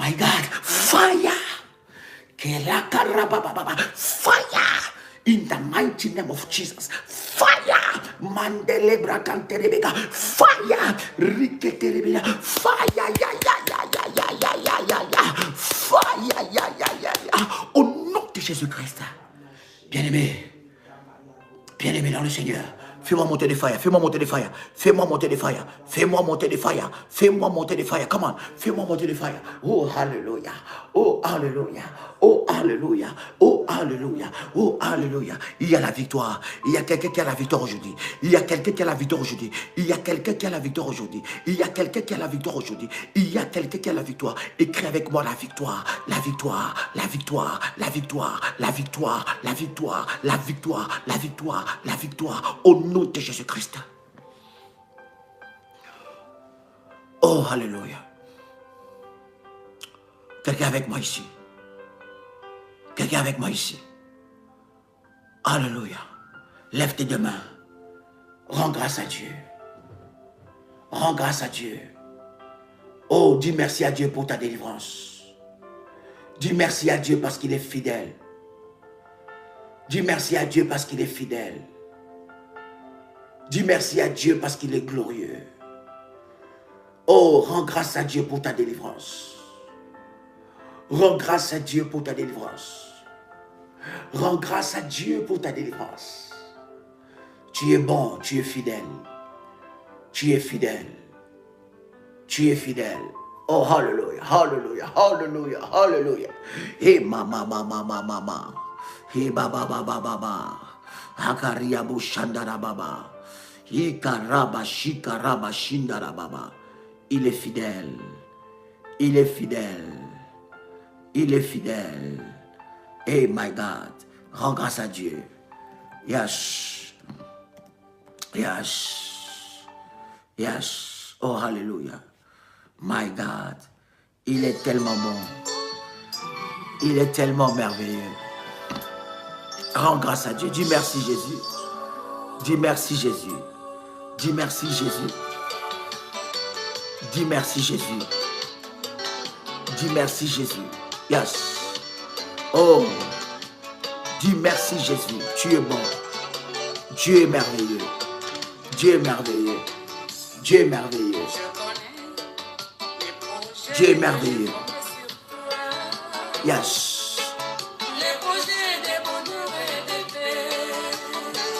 My God, fire. Fire. In the mighty name of Jesus. Fire. Mandelebra canterebega. Fire. Riketerebega. Fire. Ya, ya, ya, ya, ya, ya, ya, ya, ya. Fire. Ya, ya, ya, ya. Au nom de Jésus-Christ. Bien-aimé. Bien-aimé dans le Seigneur. Fais-moi monter des fire, fais-moi monter des fire, fais-moi monter des fire, fais-moi monter des fire, fais-moi monter des fire, come on, fais-moi monter des fire. Oh, hallelujah, oh, hallelujah, oh, hallelujah, oh, hallelujah, oh, hallelujah. Il y a la victoire, il y a quelqu'un qui a la victoire aujourd'hui, il y a quelqu'un qui a la victoire aujourd'hui, il y a quelqu'un qui a la victoire aujourd'hui, il y a quelqu'un qui a la victoire aujourd'hui, il y a quelqu'un qui a la victoire. Écris avec moi la victoire, la victoire, la victoire, la victoire, la victoire, la victoire, la victoire, la victoire, la victoire, au nom de Jésus-Christ. Oh, alléluia. Quelqu'un avec moi ici. Quelqu'un avec moi ici. Alléluia. Lève tes deux mains. Rends grâce à Dieu. Rends grâce à Dieu. Oh, dis merci à Dieu pour ta délivrance. Dis merci à Dieu parce qu'il est fidèle. Dis merci à Dieu parce qu'il est fidèle. Dis merci à Dieu parce qu'il est glorieux. Oh, rends grâce à Dieu pour ta délivrance. Rends grâce à Dieu pour ta délivrance. Rends grâce à Dieu pour ta délivrance. Tu es bon, tu es fidèle. Tu es fidèle. Tu es fidèle. Oh, hallelujah, hallelujah, hallelujah, hallelujah. Hey, mama, mama, mama, mama. Hey, baba, baba, baba. Hakariabu shandara baba. Ikaraba shikaraba shindara baba. Il est fidèle. Il est fidèle. Il est fidèle. Hey, my God. Rends grâce à Dieu. Yes. Yes. Yes. Oh, hallelujah. My God. Il est tellement bon. Il est tellement merveilleux. Rends grâce à Dieu. Dis merci Jésus. Dis merci Jésus. Dis merci Jésus. Dis merci Jésus. Dis merci Jésus. Yes. Oh. Dis merci Jésus. Tu es bon. Dieu est merveilleux. Dieu est merveilleux. Dieu est merveilleux. Dieu est merveilleux. Yes.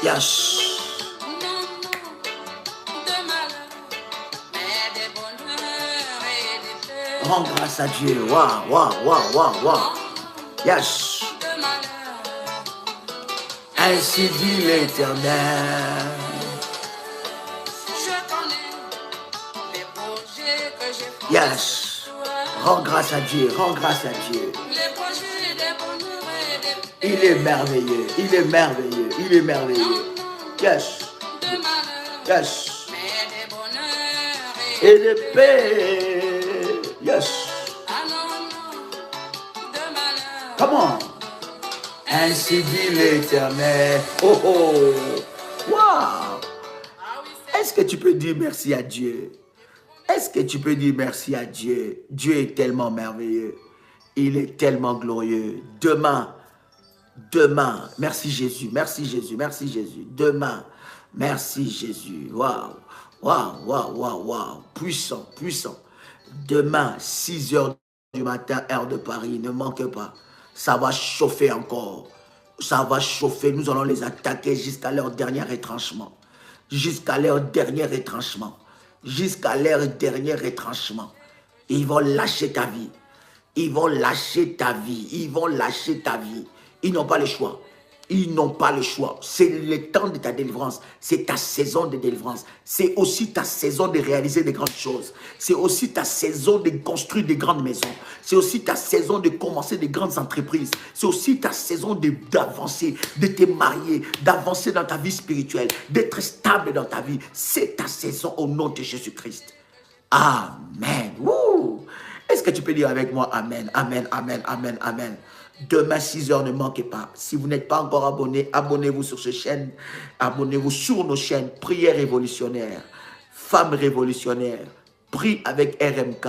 Yes. Rends grâce à Dieu. Waouh, waouh, waouh, waouh, waouh. Yes. Ainsi dit l'Éternel. Yes. Rends grâce à Dieu. Rends grâce à Dieu. Il est merveilleux. Il est merveilleux. Il est merveilleux. Yes. Yes. Et de paix. Yes. Come on. Ainsi dit l'Éternel. Oh oh. Wow. Est-ce que tu peux dire merci à Dieu? Est-ce que tu peux dire merci à Dieu? Dieu est tellement merveilleux. Il est tellement glorieux. Demain, merci Jésus, merci Jésus, merci Jésus. Demain, merci Jésus. Waouh, waouh, waouh, waouh, waouh. Puissant, puissant. Demain, 6 heures du matin, heure de Paris, ne manque pas. Ça va chauffer encore. Ça va chauffer. Nous allons les attaquer jusqu'à leur dernier retranchement. Jusqu'à leur dernier retranchement. Jusqu'à leur dernier retranchement. Ils vont lâcher ta vie. Ils vont lâcher ta vie. Ils vont lâcher ta vie. Ils n'ont pas le choix. Ils n'ont pas le choix. C'est le temps de ta délivrance. C'est ta saison de délivrance. C'est aussi ta saison de réaliser des grandes choses. C'est aussi ta saison de construire des grandes maisons. C'est aussi ta saison de commencer des grandes entreprises. C'est aussi ta saison d'avancer, de te marier, d'avancer dans ta vie spirituelle, d'être stable dans ta vie. C'est ta saison au nom de Jésus-Christ. Amen. Woo. Est-ce que tu peux dire avec moi Amen, Amen, Amen, Amen, Amen. Demain, 6 heures, ne manquez pas. Si vous n'êtes pas encore abonné, abonnez-vous sur cette chaîne. Abonnez-vous sur nos chaînes. Prière révolutionnaire, Femmes révolutionnaires, Prie avec RMK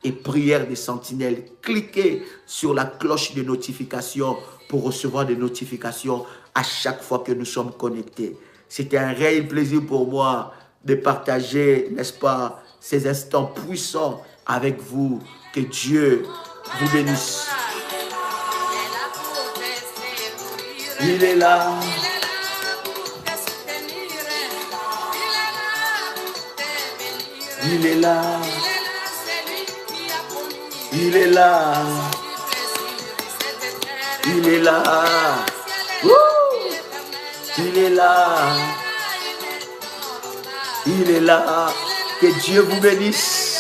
et prière des sentinelles. Cliquez sur la cloche de notification pour recevoir des notifications à chaque fois que nous sommes connectés. C'était un réel plaisir pour moi de partager, n'est-ce pas, ces instants puissants avec vous. Que Dieu vous bénisse. Il est là. Il est là. Il est là. Il est là. Il est là. Il est là. Que Dieu vous bénisse.